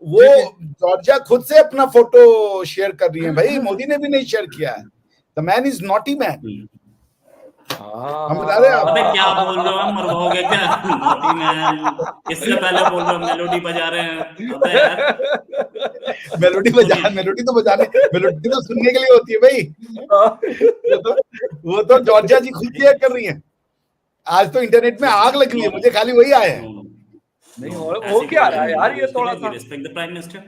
वो जॉर्जिया खुद से अपना फोटो शेयर कर रही है भाई, मोदी ने भी नहीं शेयर किया है। The man is naughty man. हम बता रहे हैं अबे क्या बोल रहे हो, हम मरवाओगे क्या? नॉटी मैन इससे पहले बोल रहे हो मेलोडी बजा रहे हैं। अबे यार मेलोडी तो बजाने, मेलोडी तो सुनने के लिए होती है भाई। वो तो जॉर्जिया जी खुद शेयर कर रही है। आज तो इंटरनेट में आग लग रही है, मुझे खाली वही आया है। नहीं हो क्या रहा है यार, ये थोड़ा सा respect the prime minister,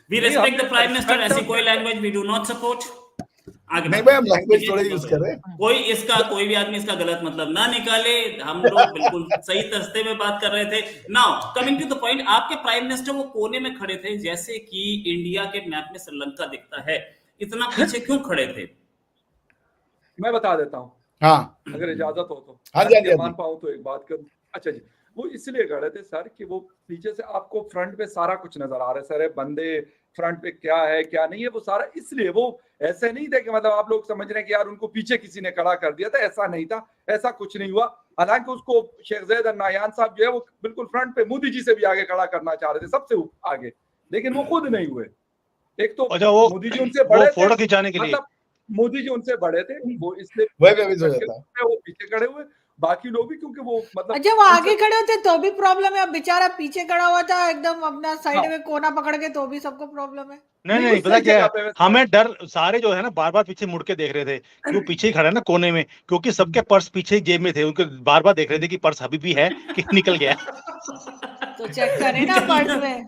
we respect the prime minister. ऐसी कोई language we do not support. आगे नहीं भाई, हम लैंग्वेज थोड़ा यूज कर रहे हैं। कोई भी आदमी इसका गलत मतलब ना निकाले। हम लोग बिल्कुल सही तस्ते में बात कर रहे थे। Now coming to the point, आपके प्राइम मिनिस्टर वो कोने में खड़े थे जैसे कि इंडिया के मैप में श्रीलंका दिखता है, इतना पीछे क्यों खड़े थे? मैं बता देता हूँ, हाँ अगर इजाजत हो तो। हाँ जी मान पाऊँ तो एक बात करूँ। अच्छा जी, वो इसलिए खड़े थे सर कि वो पीछे से आपको फ्रंट पे सारा कुछ नजर आ रहा है सर, बंदे फ्रंट पे क्या है क्या नहीं है वो सारा, इसलिए वो ऐसे नहीं थे कि मतलब आप लोग समझ रहे हैं कि यार उनको पीछे किसी ने खड़ा कर दिया था, ऐसा नहीं था, ऐसा कुछ नहीं हुआ। हालांकि उसको शेख ज़ैद अल नाह्यान साहब जो है वो बिल्कुल फ्रंट पे मोदी जी से भी आगे खड़ा करना चाह रहे थे, सबसे आगे, लेकिन वो खुद नहीं हुए। एक तो मोदी जी उनसे बड़े फोटो खिंचाने के लिए, मतलब मोदी जी उनसे बड़े थे, वो इसलिए वो पीछे खड़े हुए, बाकी लोग भी क्योंकि वो मतलब अच्छा वो आगे खड़े होते तो भी प्रॉब्लम है, अब बेचारा पीछे खड़ा हुआ था एकदम अपना साइड में कोना पकड़ के, तो भी सबको प्रॉब्लम है। नहीं पता क्या है, हमें डर सारे जो है ना बार बार पीछे मुड़ के देख रहे थे कि वो पीछे ही खड़ा है ना कोने में, क्योंकि सबके पर्स पीछे जेब में थे, उनके बार बार देख रहे थे कि पर्स अभी भी है कि निकल गया। तो चेक करें ना पर्स में,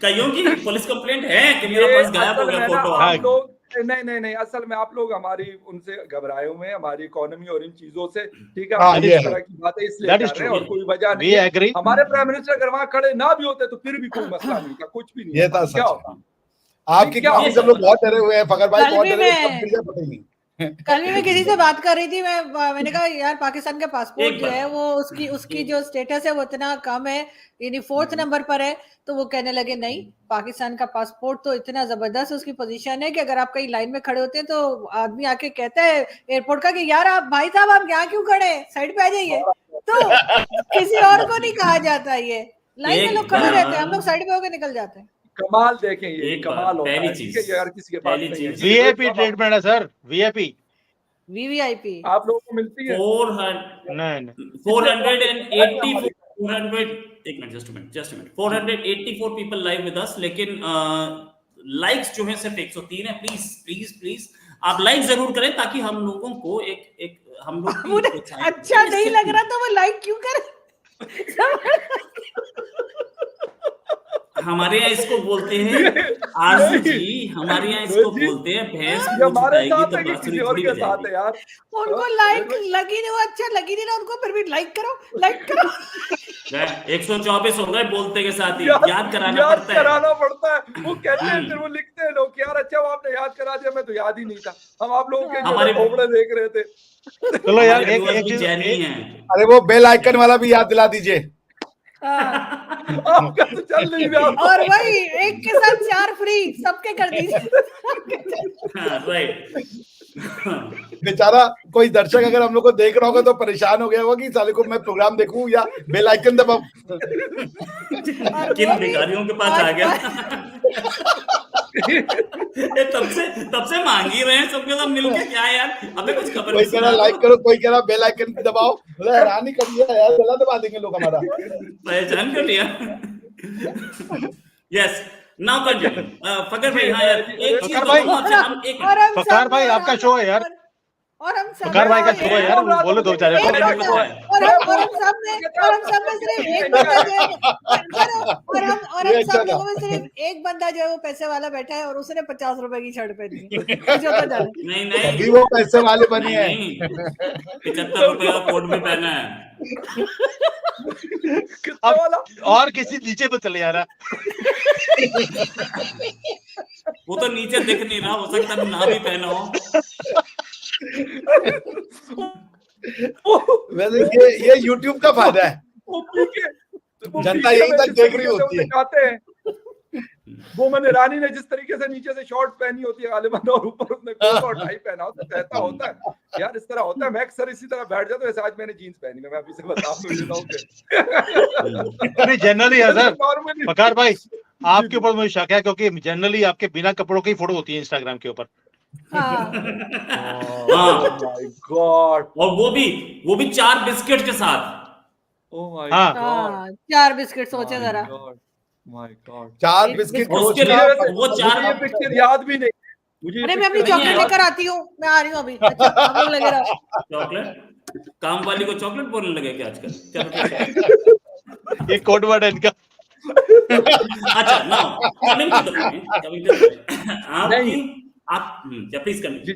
कईयों की पुलिस कंप्लेंट है कि मेरा पर्स गायब हो गया। फोटो आप लोग नहीं असल में आप लोग हमारी उनसे घबराए हुए हैं, हमारी इकोनॉमी और इन चीजों से, ठीक है, इस तरह की बातें इसलिए कर रहे हैं और कोई वजह नहीं है। हमारे प्राइम मिनिस्टर अगर वहां खड़े ना भी होते तो फिर भी कोई मसला नहीं था, कुछ भी नहीं। ये था क्या होता, आपकी क्या सब लोग बहुत डरे हुए हैं, फकर भाई बहुत डरे हैं। कल भी मैं किसी से बात कर रही थी, मैंने कहा यार पाकिस्तान का पासपोर्ट जो है वो उसकी जो स्टेटस है वो इतना कम है, यानी 4th नंबर पर है। तो वो कहने लगे नहीं, पाकिस्तान का पासपोर्ट तो इतना जबरदस्त उसकी पोजीशन है कि अगर आप कहीं लाइन में खड़े होते हैं तो आदमी आके कहता है एयरपोर्ट का कि यार आप भाई साहब आप यहाँ क्यों खड़े, साइड पे आ जाइए। तो किसी और को नहीं कहा जाता, ये लाइन में लोग खड़े रहते हैं, हम लोग साइड पे होकर निकल जाते हैं। कमाल देखें, ये कमाल होता पहली है चीज यार, किसी के पास नहीं है। वीआईपी ट्रीटमेंट है सर, वीवीआईपी आप लोगों को मिलती है। 484 पीपल लाइव विद अस, लेकिन लाइक्स जो है सिर्फ 103 है। प्लीज आप लाइक जरूर करें ताकि हम लोगों को एक हम लोग अच्छा नहीं लग रहा तो वो लाइक क्यों करें। हमारे यहाँ इसको बोलते हैं आरजू जी, हमारे यहाँ इसको बोलते हैं भैंस हमारे साथ है कि किसी और के साथ है यार। उनको लाइक लगी नहीं, वो अच्छा लगी नहीं ना उनको, फिर भी लाइक करो। 124 हो गए बोलते के साथ ही, याद कराना पड़ता है। वो कहते हैं फिर वो लिखते हैं लोग यार अच्छा वो आपने याद करा दिया, मैं तो याद ही नहीं था, हम आप लोगों के हमारे खोपड़े देख रहे थे। चलो यार एक चीज, अरे वो बेल आइकन वाला भी याद दिला दीजिए। आपका तो चल नहीं रहा, और वही एक के साथ 4 फ्री सबके कर दीजिए। राइट। बेचारा कोई दर्शक अगर हम लोग को देख रहा होगा तो परेशान हो गया होगा कि साले को मैं प्रोग्राम देखूं या बेल आइकन दबाऊं। किन भिखारियों के पास आ गया। तब से मांग ही रहे हैं सबके सब मिलके, क्या यार हमें कुछ खबर। कोई कह रहा लाइक करो, कोई कह रहा बेल आइकन दबाओ, हैरानी कर दिया यार, गला दबा देंगे लोग हमारा, पहचान कर लिया। Yes now continue. फकर भाई, हाँ यार एक चीज, फकर भाई आपका शो है यार। और हम सब वकार भाई का शो है यार, वो बोलो दो बेचारे को। और हम सब में सिर्फ एक बंदा जो है, और हम सब लोगों में सिर्फ एक बंदा जो है वो पैसे वाला बैठा है और उसने 50 रुपए की शर्ट पहनी है, मुझे तो जाने। नहीं अभी वो पैसे वाले बने हैं। 75 रुपए का कोट भी पहना है। अब और किसी नीचे तो चले जा रहा। वो तो नीचे दिख नहीं रहा, हो सकता है ना भी पहना हो। वैसे ये YouTube का फायदा है, जनता यही तक देख रही होती है। वो मैंने रानी ने जिस तरीके से नीचे से शॉर्ट पहनी होती है गालिबन और ऊपर उसने कोट और टाई पहना होता है, कहता होता है यार इस तरह होता है। मैं अक्सर इसी तरह बैठ जाता हूं। वैसे आज मैंने जीन्स पहनी है, मैं अभी से बता दूं। नहीं जनरली है सर वकार भाई, आपके ऊपर मुझे शक है क्योंकि जनरली आपके बिना कपड़ों की फोटो होती है इंस्टाग्राम के ऊपर। माय गॉड, और वो भी 4 बिस्किट के साथ। ओह माय हाँ। गॉड, 4 बिस्किट सोचे जरा। माय गॉड, 4 बिस्किट उसके लिए वो 4 ये पिक्चर याद भी नहीं मुझे। अरे मैं अपनी चॉकलेट लेकर आती हूँ, मैं आ रही हूँ अभी। अच्छा हम लोग लगे रहो। चॉकलेट, काम वाली को चॉकलेट बोलने लगे क्या आजकल? चलो ये कोड वर्ड है इनका। अच्छा नाउ कमिंग टू द आप प्लीज कंटिन्यू।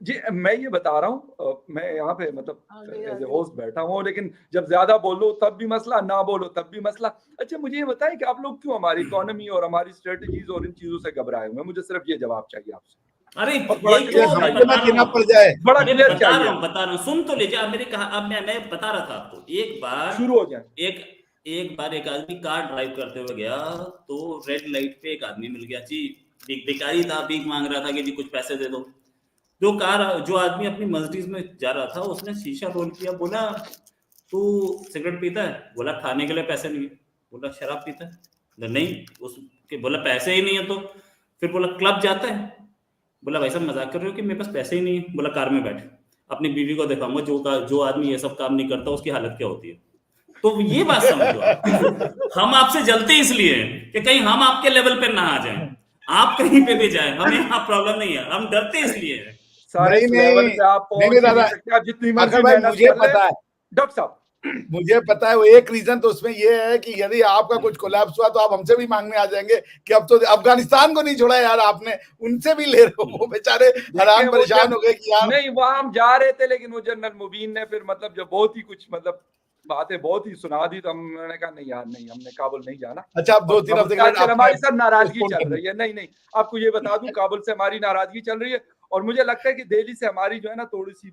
जी मैं ये बता रहा हूँ, मैं यहाँ पे मतलब एज ए होस्ट बैठा हूँ, लेकिन जब ज्यादा बोलो तब भी मसला, ना बोलो तब भी मसला। अच्छा मुझे ये बताएं कि आप लोग क्यों हमारी इकोनॉमी और हमारी स्ट्रेटजीज और इन चीजों से घबराए हुए? मुझे सिर्फ ये जवाब चाहिए आपसे। अरे बड़ा क्लियर चाहिए। बता रहा हूँ, सुन तो लीजिए। अब मैं बता रहा था आपको। एक बार शुरू हो जाए। एक बार एक आदमी कार ड्राइव करते हुए गया तो रेड लाइट पे एक आदमी मिल गया जी, भिखारी था, भीख मांग रहा था कि जी कुछ पैसे दे दो। जो आदमी अपनी मर्सिडीज में जा रहा था उसने शीशा रोल किया, बोला तू सिगरेट पीता है? बोला खाने के लिए पैसे नहीं है। बोला शराब पीता है? बोला नहीं। उसके बोला पैसे ही नहीं है। तो फिर बोला क्लब जाता है? बोला भाई साहब मजाक कर रहे हो कि मेरे पास पैसे ही नहीं है। बोला कार में बैठ, अपनी बीवी को दिखाऊंगा जो आदमी ये सब काम नहीं करता उसकी हालत क्या होती है। तो ये बात समझो, हम आपसे जलते इसलिए कि कहीं हम आपके लेवल पे ना आ जाएं, आप कहीं पे भी जाएं, हमें यहाँ प्रॉब्लम नहीं है, हम डरते इसलिए है। सारे लेवल पे आप पहुंच नहीं सकते, आप जितनी मर्जी मेहनत मुझे पता है डॉक्टर साहब, मुझे पता है वो एक रीजन तो उसमें ये है कि यदि आपका कुछ कोलैप्स हुआ तो आप हमसे भी मांगने आ जाएंगे कि अब तो अफगानिस्तान को नहीं छोड़ा यार आपने, उनसे भी ले रहे हो। बेचारे हैरान परेशान हो गए कि यार नहीं वहां हम जा रहे थे, लेकिन वो जनरल मुबीन ने फिर मतलब जब बहुत ही कुछ मतलब बातें बहुत ही सुना दी तो हमने कहा नहीं यार नहीं, हमने काबुल नहीं जाना। अच्छा अब 2-3 हफ्ते के लिए हमारी सब नाराजगी चल रही है। नहीं आपको ये बता दूं, काबुल से हमारी नाराजगी चल रही है और मुझे लगता है कि दिल्ली से हमारी जो है ना थोड़ी सी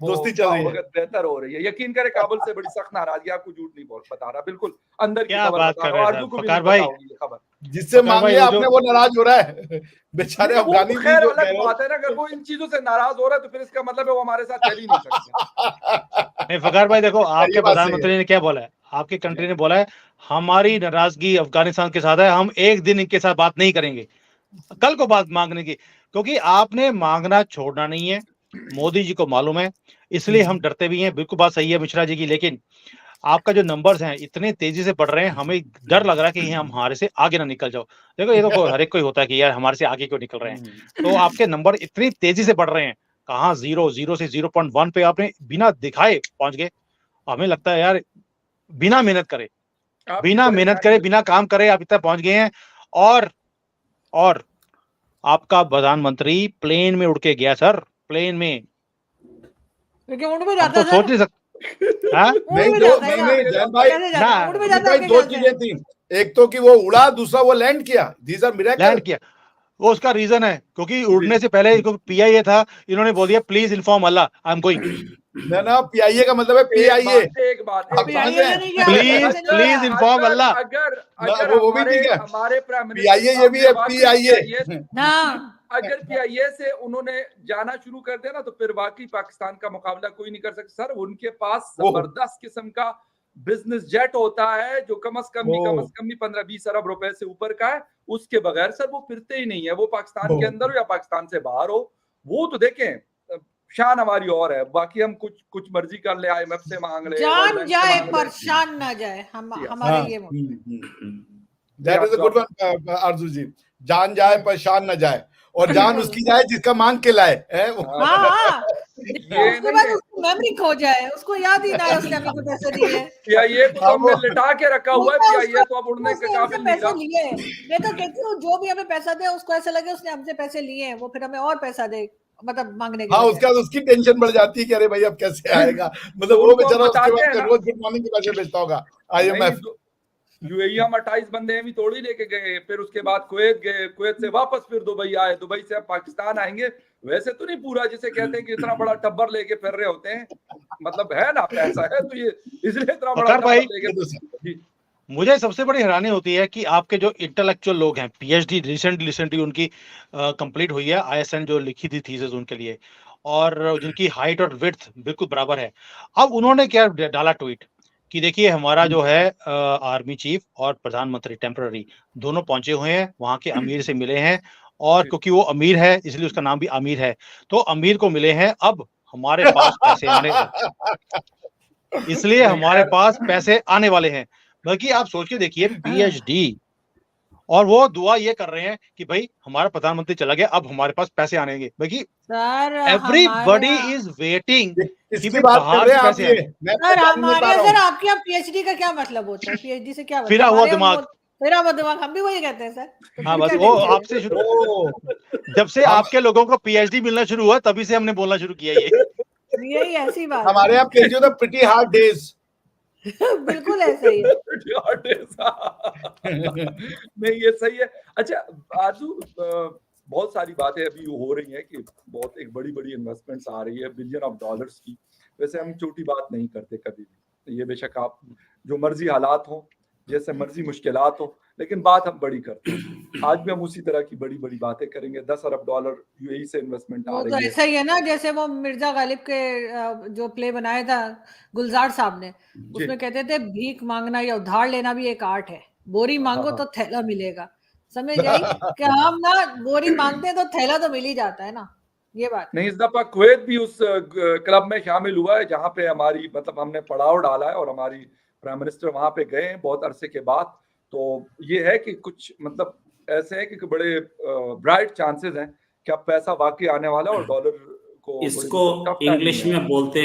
दोस्ती चल रही है, बेहतर हो रही है। यकीन करें काबुल से बड़ी सख्त नाराजगी, आपको झूठ नहीं बता रहा, बिल्कुल अंदर की खबर बता रहा हूं। को भी नहीं खबर जिससे मांगे आपने वो नाराज हो रहा है बेचारे अफगानी। खैर अलग बात है ना, अगर वो इन चीजों से नाराज हो रहा है तो फिर इसका मतलब है वो हमारे साथ चल ही नहीं सकते। नहीं फकार भाई देखो, आपके प्रधानमंत्री ने क्या बोला है, आपकी कंट्री ने बोला है हमारी नाराजगी अफगानिस्तान के साथ है, हम एक दिन इनके साथ बात नहीं करेंगे, कल को बात मांगने की, क्योंकि आपने मांगना छोड़ना नहीं है, मोदी जी को मालूम है, इसलिए हम डरते भी हैं। बिल्कुल बात सही है मिश्रा जी की, लेकिन आपका जो नंबर्स हैं इतने तेजी से बढ़ रहे हैं, हमें डर लग रहा है कि हम हमारे से आगे ना निकल जाओ। देखो ये तो हर एक को ही होता है कि यार हमारे से आगे क्यों निकल रहे हैं, तो आपके नंबर इतनी तेजी से बढ़ रहे हैं, कहाँ 0 से 0.1 पे आपने बिना दिखाए पहुंच गए। हमें लगता है यार बिना मेहनत करे बिना काम करे आप इतना पहुंच गए हैं। और आपका प्रधानमंत्री प्लेन में उड़ के गया सर, प्लेन में, उड़ में जाता तो सोच नहीं सकते। नहीं जैन भाई 2 चीजें थी, एक तो कि वो उड़ा, दूसरा वो लैंड किया। These are miracle. लैंड किया, वो उसका रीजन है क्योंकि उड़ने से पहले PIA था, इन्होंने बोल दिया please inform Allah I am going. ना PIA का मतलब है PIA। एक बात प्लीज इन्फॉर्म अल्लाह। अगर वो भी ठीक है, हमारे प्राइम मिनिस्टर PIA ये भी है PIA। अगर PIA से उन्होंने जाना शुरू कर दिया ना तो फिर वाकई पाकिस्तान का मुकाबला कोई नहीं कर सकता सर। उनके पास जबरदस्त किस्म का बिजनेस जेट होता है जो कम से कम नहीं 15-20 अरब रुपए से ऊपर का है। उसके बगैर सर वो फिरते ही नहीं है, वो पाकिस्तान के अंदर हो या पाकिस्तान से बाहर हो। वो तो देखें शान हमारी और है, बाकी हम कुछ मर्जी कर ले, IMF से मांग ले, जान जाए पर शान ना जाए, हमारे ये that is a good one आरजू जी, जान जाए पर शान ना जाए। और जान उसकी जाए जिसका मांग के लाए है। हाँ उसके बाद उसको मेमोरी खो जाए, उसको याद ही ना है उसने हमें को पैसे दिए हैं। CIA को तो हमने लिटा के रखा हुआ है, CIA तो अब उड़ने के काबिल नहीं रहा। लिए मैं तो कहती हूँ जो भी हमें पैसा दे उसको ऐसा लगे उसने हमसे पैसे लिए हैं, वो फिर हमें और पैसा दे, मतलब मांगने के। हाँ उसके बाद उसकी टेंशन बढ़ जाती है कि अरे भाई अब कैसे आएगा, मतलब वो बेचारा उसके बाद रोज गुड मॉर्निंग के पैसे भेजता होगा IMF। UAE हम 28 बंदे हैं भी तोड़ ही लेके गए, फिर उसके बाद कुवैत गए, कुवैत से वापस फिर दुबई आए, दुबई से अब पाकिस्तान आएंगे। वैसे तो नहीं पूरा जिसे कहते हैं कि इतना बड़ा टब्बर लेके फिर रहे होते हैं, मतलब है ना पैसा है तो ये इसलिए इतना बड़ा टब्बर लेके। मुझे सबसे बड़ी हैरानी होती है कि आपके जो इंटेलेक्चुअल लोग हैं, PhD रिसेंटली उनकी कंप्लीट हुई है, ISN जो लिखी थी थीसिस उनके लिए, और जिनकी हाइट और विड्थ बिल्कुल बराबर है। अब उन्होंने क्या डाला ट्वीट कि देखिए हमारा जो है आर्मी चीफ और प्रधानमंत्री टेम्पररी दोनों पहुंचे हुए हैं, वहां के अमीर से मिले हैं, और क्योंकि वो अमीर है इसलिए उसका नाम भी आमिर है, तो अमीर को मिले हैं, अब हमारे पास पैसे आने, इसलिए हमारे पास पैसे आने वाले हैं। बाकी आप सोच के देखिए PhD, और वो दुआ ये कर रहे हैं कि भाई हमारा प्रधानमंत्री चला गया, अब हमारे पास पैसे आएंगे। बाकी एवरीबॉडी इज वेटिंग कि बाहर से पैसे आए। सर आपकी अब PhD का क्या मतलब होता है? PhD से क्या मतलब? फिरा हुआ दिमाग, हम भी वही कहते हैं सर। तो हाँ बस वो आपसे शुरू, जब से आपके लोगों को PhD मिलना शुरू हुआ तभी से हमने बोलना शुरू किया यही ऐसी बात हमारे यहाँ PhD होता प्रिटी हार्ड डेज। बिल्कुल ऐसा ही है। नहीं ये सही है। अच्छा आजू बहुत सारी बातें अभी हो रही हैं कि बहुत एक बड़ी बड़ी इन्वेस्टमेंट्स आ रही है $billions of dollars की। वैसे हम छोटी बात नहीं करते कभी भी, ये बेशक आप जो मर्जी हालात हो, जैसे मर्जी मुश्किलात हो, लेकिन बात हम बड़ी करते हैं। आज भी हम उसी तरह की बड़ी बड़ी बातें करेंगे। $10 अरब UAE से इन्वेस्टमेंट आ रही है। ऐसा ही है ना, जैसे वो मिर्जा गालिब के जो प्ले बनाया था गुलजार साहब ने, उसमें कहते थे भीख मांगना या उधार लेना भी एक आर्ट है, बोरी मांगो तो थैला मिलेगा। समझ गई कि हम ना बोरी मांगते हैं तो थैला तो मिल ही जाता है ना, ये बात नहीं। इस दफा कुवैत भी उस क्लब में शामिल हुआ है जहां पे हमारी मतलब हमने पड़ाव डाला है और हमारी प्राइम मिनिस्टर वहां पे गए हैं बहुत अरसे के बाद। तो ये है कि कुछ मतलब ऐसे है कि बड़े ब्राइट चांसेस हैं कि अब पैसा वाकई आने वाला है और डॉलर को इसको इंग्लिश में बोलते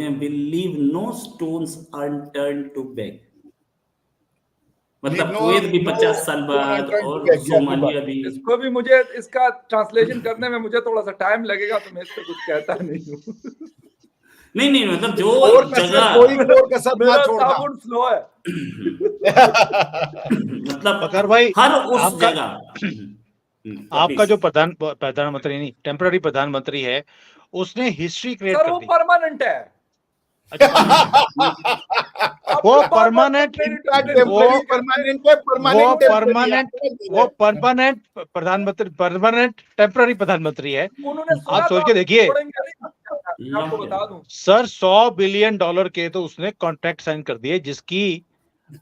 हैं will leave no stones unturned to beg. मतलब कुवैत भी 50 साल बाद और सोमालिया भी। इसको भी मुझे इसका ट्रांसलेशन करने में मुझे थोड़ा सा टाइम लगेगा, तो मैं इस पे कुछ कहता नहीं हूँ। नहीं मतलब जो जगह मेरा साबुन स्लो है। मतलब अगर भाई हर उस जगह आपका जो प्रधानमंत्री नहीं टेम्पररी प्रधानमंत्री है, उसने हिस्ट्री क्रिएट कर दी। वो परमानेंट है। वो परमानेंट प्रधानमंत्री, परमानेंट टेम्पररी प्रधानमंत्री है। आप सोच के देखिए सर, $100 बिलियन के तो उसने कॉन्ट्रैक्ट साइन कर दिए जिसकी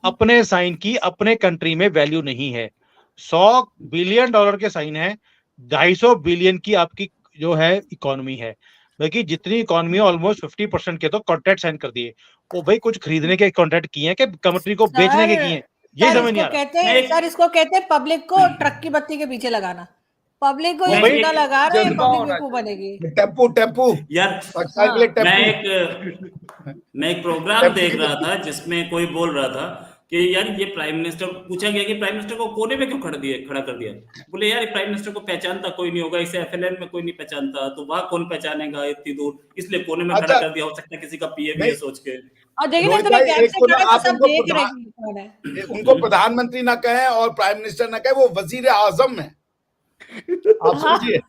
अपने साइन की अपने कंट्री में वैल्यू नहीं है। $100 बिलियन के साइन है, 250 बिलियन की आपकी जो है इकोनॉमी है। बाकी जितनी इकोनॉमी ऑलमोस्ट 50% के तो कॉन्ट्रैक्ट साइन कर दिए। वो भाई कुछ खरीदने के कॉन्ट्रैक्ट किए हैं कि कंट्री को बेचने के किए हैं, ये समझ नहीं आ रहा। सर इसको कहते हैं पब्लिक को ट्रक की बत्ती के पीछे लगाना। पब्लिक को ये जितना लगा रहे हैं पब्लिक बेवकूफ बनेगी। टेम्पू यार मैं एक प्रोग्राम देख रहा था जिसमें कोई बोल रहा था कि यार ये प्राइम मिनिस्टर, पूछा गया कि प्राइम मिनिस्टर को कोने में क्यों खड़ा कर दिया। बोले यार प्राइम मिनिस्टर को पहचानता कोई नहीं होगा, इसे FLN में कोई नहीं पहचानता, तो वहां कौन पहचानेगा इतनी दूर, इसलिए कोने में खड़ा कर दिया। हो सकता है किसी का PA भी सोच के। उनको प्रधानमंत्री ना कहें और प्राइम मिनिस्टर ना कहें, वो वजीर आजम है। आप सोचिए,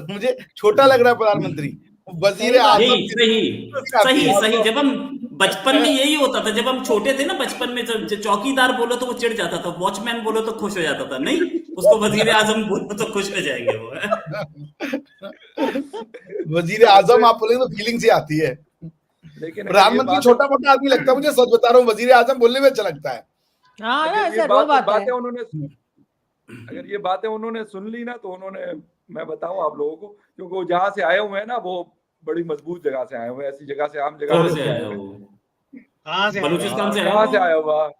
मुझे छोटा लग रहा है प्रधानमंत्री, वजीर आजम। सही। जब हम बचपन में यही होता था, जब हम छोटे थे ना, बचपन में चौकीदार बोलो तो वो चिढ़ जाता था, वॉचमैन बोलो तो खुश हो जाता था। नहीं, उसको वजीर आजम बोलो तो खुश हो जाएंगे वो। वजीर आजम आप बोलेंगे तो फीलिंग से आती है, लेकिन प्रधानमंत्री छोटा मोटा आदमी लगता है मुझे, सच बता रहा हूँ। वजीर आजम बोलने में अच्छा लगता है। अगर ये बातें उन्होंने सुन ली ना, तो उन्होंने, मैं बताऊं आप लोगों को, क्योंकि वो जहां से आए हुए हैं ना, वो बड़ी मजबूत जगह से आए हुए हैं, ऐसी जगह से, आम जगह से आए हुए। बलूचिस्तान से कहां से आया हुआ?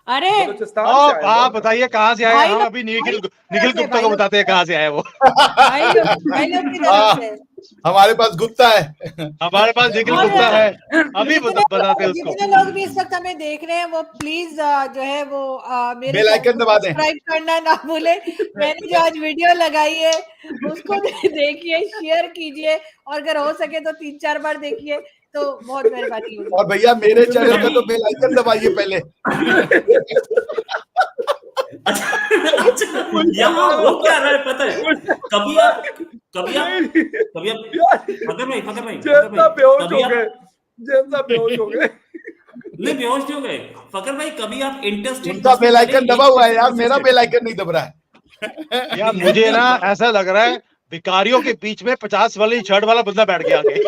अरे बलूचिस्तान से आए आप वो। बताइए कहाँ से आए? भाई हम लोग- अभी निखिल भाई गुप्ता को लोग- बताते हैं कहाँ से आए वो। भाई लोग की तरफ से। हमारे पास गुप्ता है। हमारे पास निखिल और गुप्ता है, अभी बताते हैं उसको। जितने लोग भी इस वक्त हमें देख रहे हैं वो प्लीज जो है वो मेरे बेल आइकन दबा दें। सब्सक्राइब करना ना भूले। मैंने जो आज वीडियो लगाई है उसको देखिए, शेयर कीजिए, और अगर हो सके तो 3-4 बार देखिए तो बहुत मेहरबानी होगी। और भैया मेरे चैनल का तो बेल आइकन दबाइए पहले। अच्छा, यहाँ हो क्या रहा है पता है? कभी आप फकर भाई जैसा बेहोश हो गए, जैसा बेहोश हो गए। नहीं बेहोश नहीं हो गए फकर भाई, कभी आप इंटरस्टेट उनका बेल आइकन दबा हुआ है यार, मेरा बेल आइकन नहीं दब रहा है। यार मुझे ना ऐसा लग रहा है भिखारियों के बीच में 50 वाली शर्ट वाला बंदा बैठ गया आगे।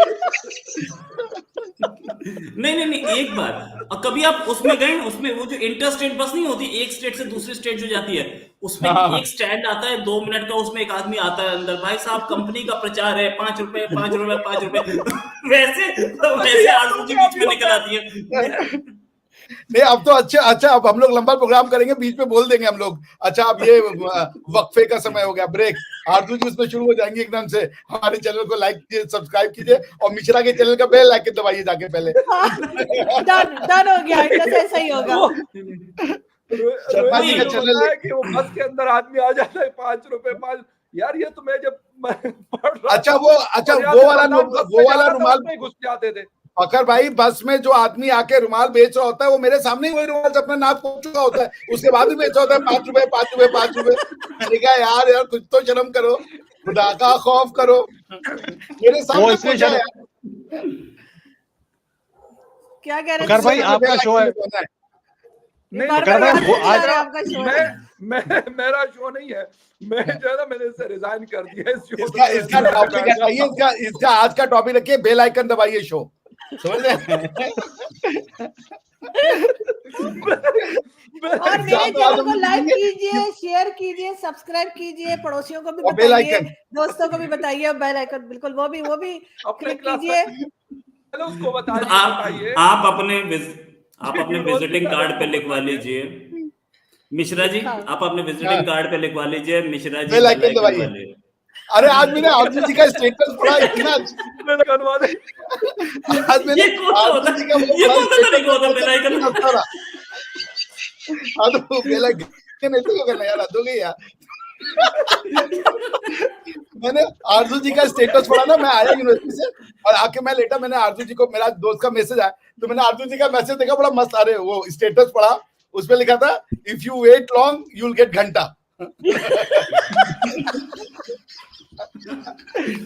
नहीं एक बार, और कभी आप उसमें गए, उसमें वो जो इंटरस्टेट बस नहीं होती, एक स्टेट से दूसरी स्टेट जो जाती है, उसमें एक स्टैंड आता है 2 मिनट का, उसमें एक आदमी आता है अंदर, भाई साहब कंपनी का प्रचार है, 5 रुपए वैसे आरजू जी बीच में निकल आती है। नहीं अब तो अच्छा अब हम लोग लंबा प्रोग्राम करेंगे, बीच में बोल देंगे हम लोग, अच्छा अब ये वक्फे का समय हो गया, ब्रेक। आरजू जी उसमें शुरू हो जाएंगे एकदम से। हमारे चैनल को लाइक कीजिए, सब्सक्राइब कीजिए, और मिश्रा के चैनल का बेल आइकन दबाइए जाके पहले। डन हो गया, ऐसा ही होगा। शर्मा जी का चैनल है कि वो बस के अंदर आदमी आ जाता है 5 रुपए 5। यार ये तो मैं जब पढ़ रहा अच्छा था, वो और यार वो वाला रुमाल में घुस जाते थे। फकर भाई, बस में जो आदमी आके रुमाल बेच रहा होता है वो मेरे सामने ही वही रुमाल से अपना नाक पोंछ चुका होता है, उसके बाद भी बेच रहा होता है 5 रुपए। मैंने कहा यार कुछ तो शर्म करो, खुदा का खौफ करो, मेरे सामने पूछा यार। क्या कह रहे फकर भाई आपका शो है। नहीं फकर भाई, वो आज आपका शो है। मेरा शो नहीं है, मैं जो है ना मैंने इससे रिजाइन कर दिया इस शो। इसका टॉपिक हटाइए, इसका आज का टॉपिक रखिए बेल आइकन दबाइए शो, समझ रहे? और मेरे चैनल को लाइक कीजिए, शेयर कीजिए, सब्सक्राइब कीजिए, पड़ोसियों को भी बताइए, दोस्तों को भी बताइए, बेल आइकन बिल्कुल वो भी क्लिक कीजिए। उसको बताइए। आप अपने विजिटिंग कार्ड पे लिखवा लीजिए मिश्रा जी, आप अपने विजिटिंग कार्ड पे लिखवा लीजिए मिश्रा जी बेल आइकन दबाइए। अरे आज मैंने आरजू जी का स्टेटस पढ़ा, इतना करवा दे। आज मैंने आरजू जी का बेल आइकन ऐसे क्यों करना यार, हद हो गई यार। मैंने आरजू जी का स्टेटस पढ़ा ना, मैं आया यूनिवर्सिटी से और आके मैं लेटा, मैंने आरजू जी को, मेरा दोस्त का मैसेज आया तो मैंने आरजू जी का मैसेज देखा, बड़ा मस्त। अरे वो स्टेटस पढ़ा, उसमें लिखा था if you wait long you will get घंटा,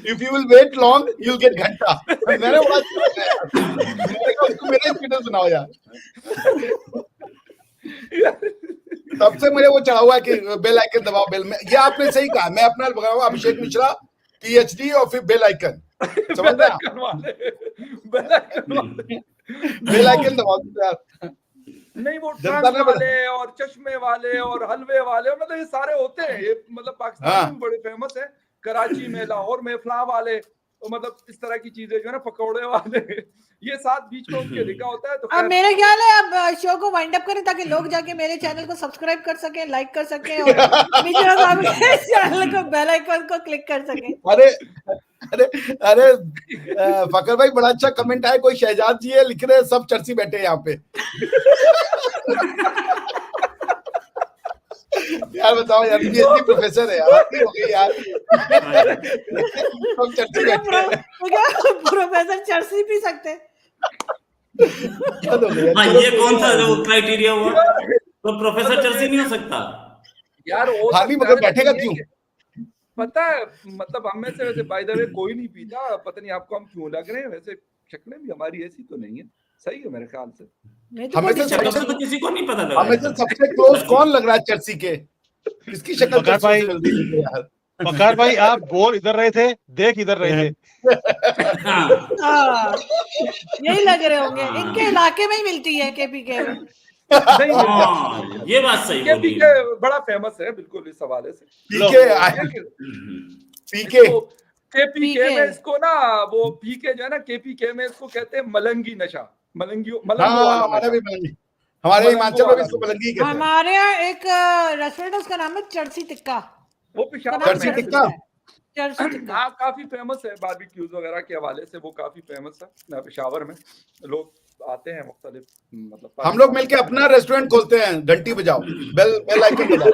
if you will wait long you will get घंटा। मैंने उसको मेरा स्टेटस बनाओ यार। तब से मुझे वो चढ़ा हुआ है कि बेल आइकन दबाओ, बेल में। ये आपने सही कहा, मैं अपना लगाऊंगा अभिषेक मिश्रा PhD और फिर बेल आइकन, समझ रहे हैं? बेल आइकन दबाओ यार। नहीं वो ट्रंक वाले और चश्मे वाले और हलवे वाले, मतलब ये सारे होते हैं, ये मतलब पाकिस्तान में बड़े फेमस है, कराची में, लाहौर में फलां वाले, तो मतलब इस तरह की चीजें जो है ना, पकौड़े वाले, ये साथ बीच में उनके लिखा होता है। तो अब मेरे ख्याल है अब शो को वाइंड अप करें ताकि लोग जाके मेरे चैनल को सब्सक्राइब कर सकें, लाइक कर सकें, और मिश्रा साहब के चैनल को बेल आइकन को क्लिक कर सकें। अरे फकर भाई बड़ा अच्छा कमेंट आया, कोई शहजाद जी है लिख रहे हैं, सब चर्ची बैठे हैं यहाँ पे। यार बताओ यार, PhD प्रोफेसर है यार, हो गई यार। सब चर्ची बैठे हैं। प्रोफेसर चर्ची पी सकते। हाँ, ये कौन सा वो क्राइटेरिया हुआ? तो प्रोफेसर चर्ची नहीं हो सकता यार। वो हाँ, मगर बैठेगा क्यों? पता है, मतलब हम में से वैसे बाय द वे कोई नहीं पीता, पता नहीं आपको हम क्यों लग रहे हैं, वैसे शक्लें भी हमारी ऐसी तो नहीं है, सही है मेरे ख्याल से। हमें से तो किसी को नहीं पता लगा, हमें से सबसे क्लोज कौन लग रहा है चर्ची के? किसकी शक्ल भाई यार? बकार भाई आप बोल इधर रहे थे, देख इधर रहे थे। यही लग रहे होंगे, इनके इलाके में ही मिलती है KPK में। नहीं, ये बात सही बोली। KPK बड़ा फेमस है बिल्कुल इस हवाले से। KPK में इसको ना, वो PK जो है ना, KPK में इसको कहते हैं मलंगी नशा, मलंगी वाला नशा। हमारे हिमाचल में इसको मलंगी कहते हैं। हमारे यहाँ एक रेस्टोरेंट उसका नाम है चर्सी टिक्का। वो पेशावर चर्सी में है। टिक्का? चर्सी टिक्का हाँ, काफी फेमस है बारबेक्यूज वगैरह के हवाले से, वो काफी फेमस है पेशावर में। लोग आते हैं मुख्तलिफ, मतलब हम लोग मिलके अपना रेस्टोरेंट खोलते हैं, घंटी बजाओ, बेल आइकन बजाओ।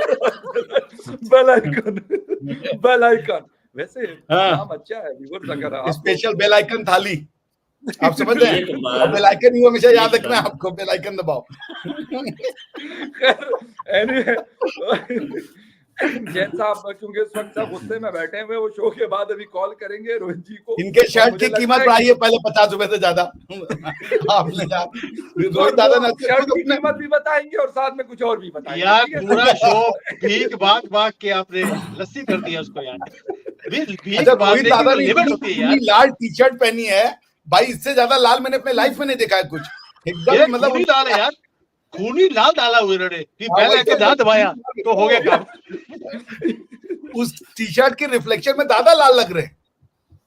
बेल आइकन वैसे हाँ। नाम अच्छा है व्यूअर्स, अगर आप स्पेशल बेल आइकन थाली, आप समझ रहे एक हैं? बार- और बेल आइकन ही हमेशा याद रखना है आपको, बेल आइकन दबाओ। anyway, जैन साहब क्योंकि इस वक्त सब गुस्से में बैठे हुए, वो शो के बाद अभी कॉल करेंगे रोहित जी को। इनके शर्ट मुझे की लगता कीमत है बढ़ाई है पहले 50 रुपए से ज्यादा। आपने रोहित दादा ने शर्ट की कीमत भी बताएंगे और साथ में कुछ और भी बताएंगे। यार ठीक है? पूरा शो भीख भाग के आपने लस्सी कर दिया उसको यार। भीख अच्छा, भागने रोहित की दादा तो ने लिमिट होती है यार। इतनी लाल टी शर्ट पहनी है भाई, इससे ज्यादा लाल मैंने अपने लाइफ में नहीं देखा है कुछ। ये एकदम मतलब खूनी लाल है यार, खूनी लाल डाला हुआ इन्होंने कि हाँ, पहले वही आके तो- दांत दबाया तो हो गया काम। उस टी शर्ट के रिफ्लेक्शन में दादा लाल लग रहे हैं।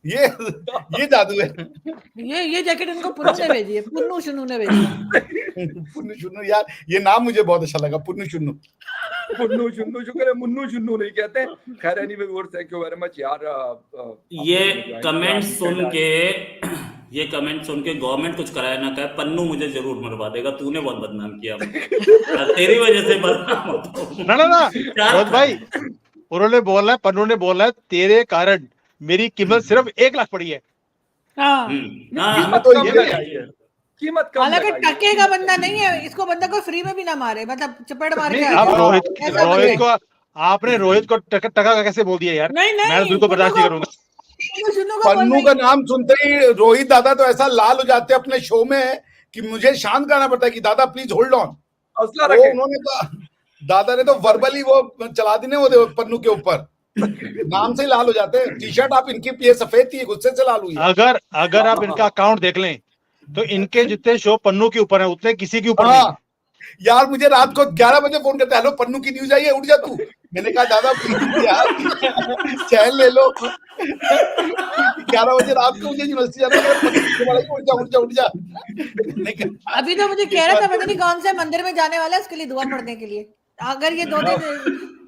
ये जादू है। ये जैकेट इनको पुन्नू ने भेजी है, पुन्नू शुन्नू ने भेजी है। पुन्नू शुन्नू यार, ये नाम मुझे बहुत अच्छा लगा, पुन्नू शुन्नू। मुन्नू शुन्नू, शुक्र है मुन्नू शुन्नू नहीं कहते। खैर anyway viewers, thank you very much यार। ये कमेंट सुन के गवर्नमेंट कुछ कराया ना करे, पन्नू मुझे जरूर मरवा देगा, तूने बहुत बदनाम किया मुझे। तेरी वजह से बदनाम होता हूं। ना रोहित भाई, उन्होंने बोला है, पन्नू ने बोला है, तेरे कारण मेरी कीमत सिर्फ 1 लाख पड़ी है। हाँ, कीमत तो कम ये लगाई है, कीमत कम हालांकि लगाई है। टके का बंदा नहीं है, इसको बंदा को फ्री में भी ना मारे, मतलब चपेट मार के नहीं, आ आप जाए। ऐसा रोहित बंदा को आपने रोहित को टका का कैसे बोल दिया यार? नहीं, मैं तो बिल्कुल बर्दाश्त नहीं करूंगा। पुन्नू शुन्नू को बोल पन्नू रही का है। नाम सुनते ही रोहित दादा तो ऐसा लाल हो जाते हैं अपने शो में कि मुझे शांत करना पड़ता है कि दादा प्लीज होल्ड ऑन। हौसला वो रखें। उन्होंने तो, दादा ने तो वर्बली वो चला दी ना वो पन्नू के ऊपर, नाम से ही लाल हो जाते हैं। टी शर्ट आप इनकी, ये सफेद थी, गुस्से से लाल हुई है। अगर आप इनका अकाउंट देख लें तो इनके जितने शो पन्नू के ऊपर है उतने किसी के ऊपर नहीं। हाँ यार, मुझे रात को 11 बजे फोन करते हैं, हेलो पन्नू की न्यूज आई है, उठ जा तू। मैंने कहा दादा प्लीज यार चैन ले लो। 11 बजे रात को मुझे यूनिवर्सिटी जाना है, उठ जा। अभी तो मुझे कह रहा था पता नहीं कौन से मंदिर में जाने वाला है, उसके लिए दुआ पढ़ने के लिए। अगर ये 2 दिन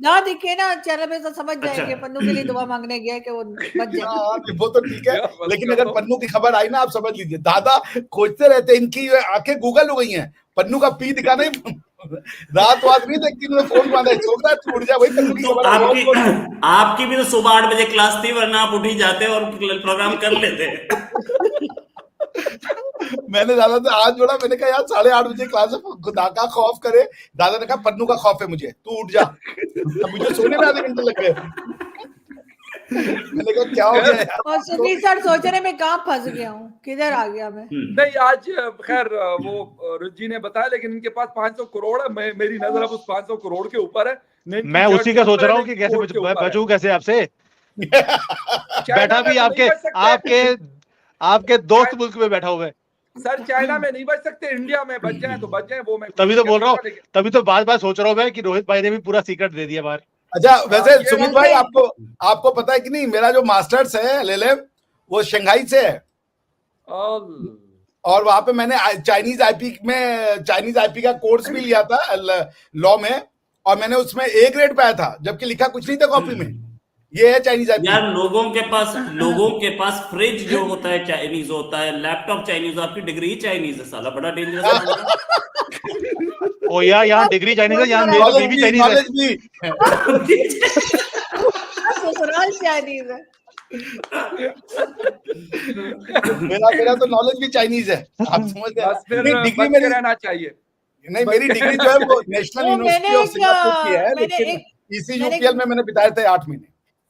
ना दिखे ना चैनल पे तो समझ जाएंगे पन्नू के लिए दुआ मांगने गया कि वो बच जाए। हाँ, वो तो ठीक है, लेकिन अगर पन्नू की खबर आई ना, आप समझ लीजिए दादा खोजते रहते, इनकी आंखें गूगल हो गई हैं। पन्नू का पी दिखाना ही रात नहीं देखती, उन्होंने फोन मारा, सोच रहा है उठ जा भाई, पन्नू की खबर आपकी भी तो सुबह 8 बजे क्लास थी, वरना आप उठ ही जाते और प्रोग्राम कर लेते। मैंने दादा से हाथ जोड़ा, मैंने कहा यार 8:30 बजे क्लास है, खुदा का खौफ करे। दादा ने कहा पन्नू का खौफ है मुझे, तू उठ जा। मुझे सोने में आधे घंटे लग गए। मैंने कहा क्या हो गया यार? और सुनील सर सोच रहे मैं कहाँ फंस गया हूँ, किधर आ गया मैं। नहीं आज खैर वो रुचि ने बताया, लेकिन इनके पास 500 करोड़ है। मेरी नजर अब उस 500 करोड़ के ऊपर है। मैं उसी का सोच रहा हूँ कि कैसे बचूं कैसे आपसे। बैठा भी आपके दोस्त मुल्क में बैठा हुआ है। सर चाइना में नहीं बच सकते, इंडिया में बच जाए तो बच जाए। वो मैं तभी तो बोल रहा हूँ, तभी तो बात सोच रहा हूँ मैं कि रोहित भाई ने भी पूरा सीक्रेट दे दिया बाहर। अच्छा वैसे ये सुमित भाई, आपको पता है कि नहीं, मेरा जो मास्टर्स है लेलेव वो शंघाई से है, और वहां पे मैंने चाइनीज आईपी का कोर्स भी लिया था लॉ में, और मैंने उसमें A ग्रेड पाया था, जबकि लिखा कुछ नहीं था कॉपी में। ये है चाइनीज आईपी। यार लोगों के पास फ्रिज जो होता है चाइनीज होता है, लैपटॉप चाइनीज, आपकी डिग्री चाइनीज है, साला बड़ा डेंजरस है। ओ यार यहाँ डिग्री चाइनीज है, यहाँ मेरी बीवी चाइनीज है। ससुराल चाइनीज है। मेरा तो नॉलेज भी चाइनीज है, आप समझ रहे। डिग्री में रहना चाहिए। नहीं, मेरी डिग्री जो है वो नेशनल यूनिवर्सिटी ऑफ सिंगापुर की है, लेकिन ECUPL में मैंने बिताए थे 8 महीने।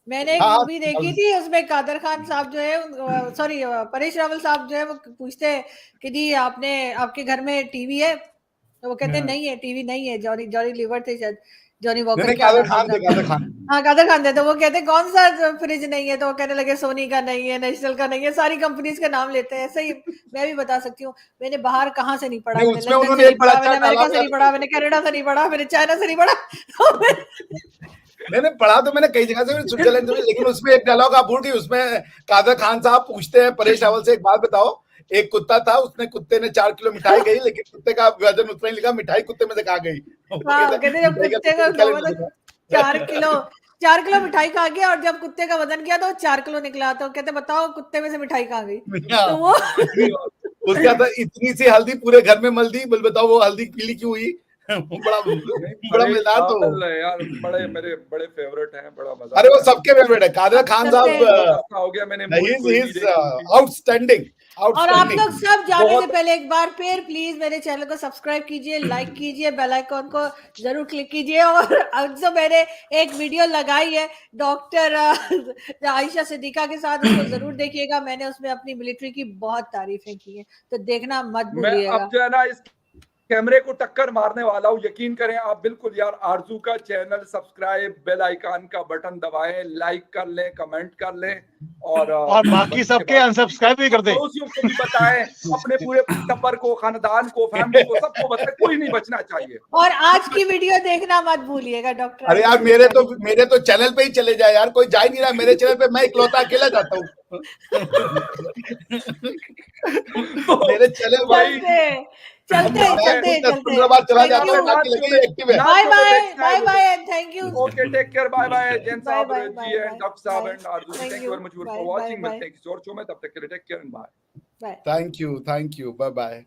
मैंने एक मूवी देखी थी, उसमें कादर खान साहब जो है, सॉरी परेश रावल साहब जो है, वो पूछते हैं कि जी आपके घर में टीवी है? तो वो कहते हैं नहीं है, टीवी नहीं है। जॉनी लीवर थे शायद, जॉनी वॉकर, कादर खान। हाँ कादर खान थे। तो वो कहते हैं कौन सा फ्रिज नहीं है? तो वो कहने लगे सोनी का नहीं है, नेशनल का नहीं है, सारी कंपनीज का नाम लेते हैं। ऐसे ही मैं भी बता सकती हूँ, मैंने बाहर कहाँ से नहीं पढ़ा, मैंने लंदन से नहीं पढ़ा, मैंने अमेरिका से नहीं पढ़ा, मैंने कनाडा से नहीं पढ़ा, मैंने चाइना से नहीं पढ़ा। मैंने पढ़ा तो मैंने कई जगह से, स्विट्जरलैंड से, लेकिन उसमें एक डायलॉग आप भूल गई। उसमें कादर खान साहब पूछते हैं परेश रावल से, एक बात बताओ, एक कुत्ता था, उसने कुत्ते ने 4 किलो मिठाई गई, लेकिन कुत्ते का वजन उतना ही लिखा, मिठाई कुत्ते में से कहाँ गई। कहते जब कुत्ते का 4 किलो मिठाई खा गया और जब कुत्ते का वजन किया तो 4 किलो निकला, तो कहते बताओ कुत्ते में से मिठाई कहाँ गई। तो वो उसके बाद इतनी सी हल्दी पूरे घर में मल दी, बोल बताओ वो हल्दी पीली क्यों हुई। बड़ा मजेदार तो यार, बड़े मेरे बड़े फेवरेट हैं, बड़ा मजा। अरे वो सबके फेवरेट है, कादर खान साहब हो गया मैंने आउटस्टैंडिंग। और आप लोग सब जाने से पहले एक बार फिर प्लीज मेरे चैनल को सब्सक्राइब कीजिए, लाइक कीजिए, बेल आइकॉन को जरूर क्लिक कीजिए। और अब जो मैंने एक वीडियो लगाई है डॉक्टर आयशा सिद्दीका के साथ, उसको जरूर देखिएगा। मैंने उसमें अपनी मिलिट्री की बहुत तारीफें की हैं, तो देखना मत भूलिएगा। अब जो है ना इस कैमरे को टक्कर मारने वाला हूँ, यकीन करें आप बिल्कुल यार। आरजू का चैनल सब्सक्राइब, बेल आइकन का बटन दबाएं, लाइक कर लें, कमेंट कर लें, और बाकी सबके अनसब्सक्राइब भी कर दें। पड़ोसियों को भी बताएं, अपने पूरे टब्बर को, खानदान को, फैमिली को, सबको बताएं, कोई नहीं बचना चाहिए। और आज की वीडियो देखना मत भूलिएगा डॉक्टर। अरे यार मेरे तो चैनल पे ही चले जाए यार, कोई जा ही नहीं रहा मेरे चैनल पे, मैं इकलौता अकेला जाता हूँ। मेरे चैनल भाई चलते चला जाता हूँ। Bye bye, thank you. Okay, take care, bye bye Jain साहब जी एंड डॉक्टर साहब and Arzoo, thank you very much for watching. मिलते हैं किसी और शो में, तब तक के लिए take care and bye. Thank you, bye bye.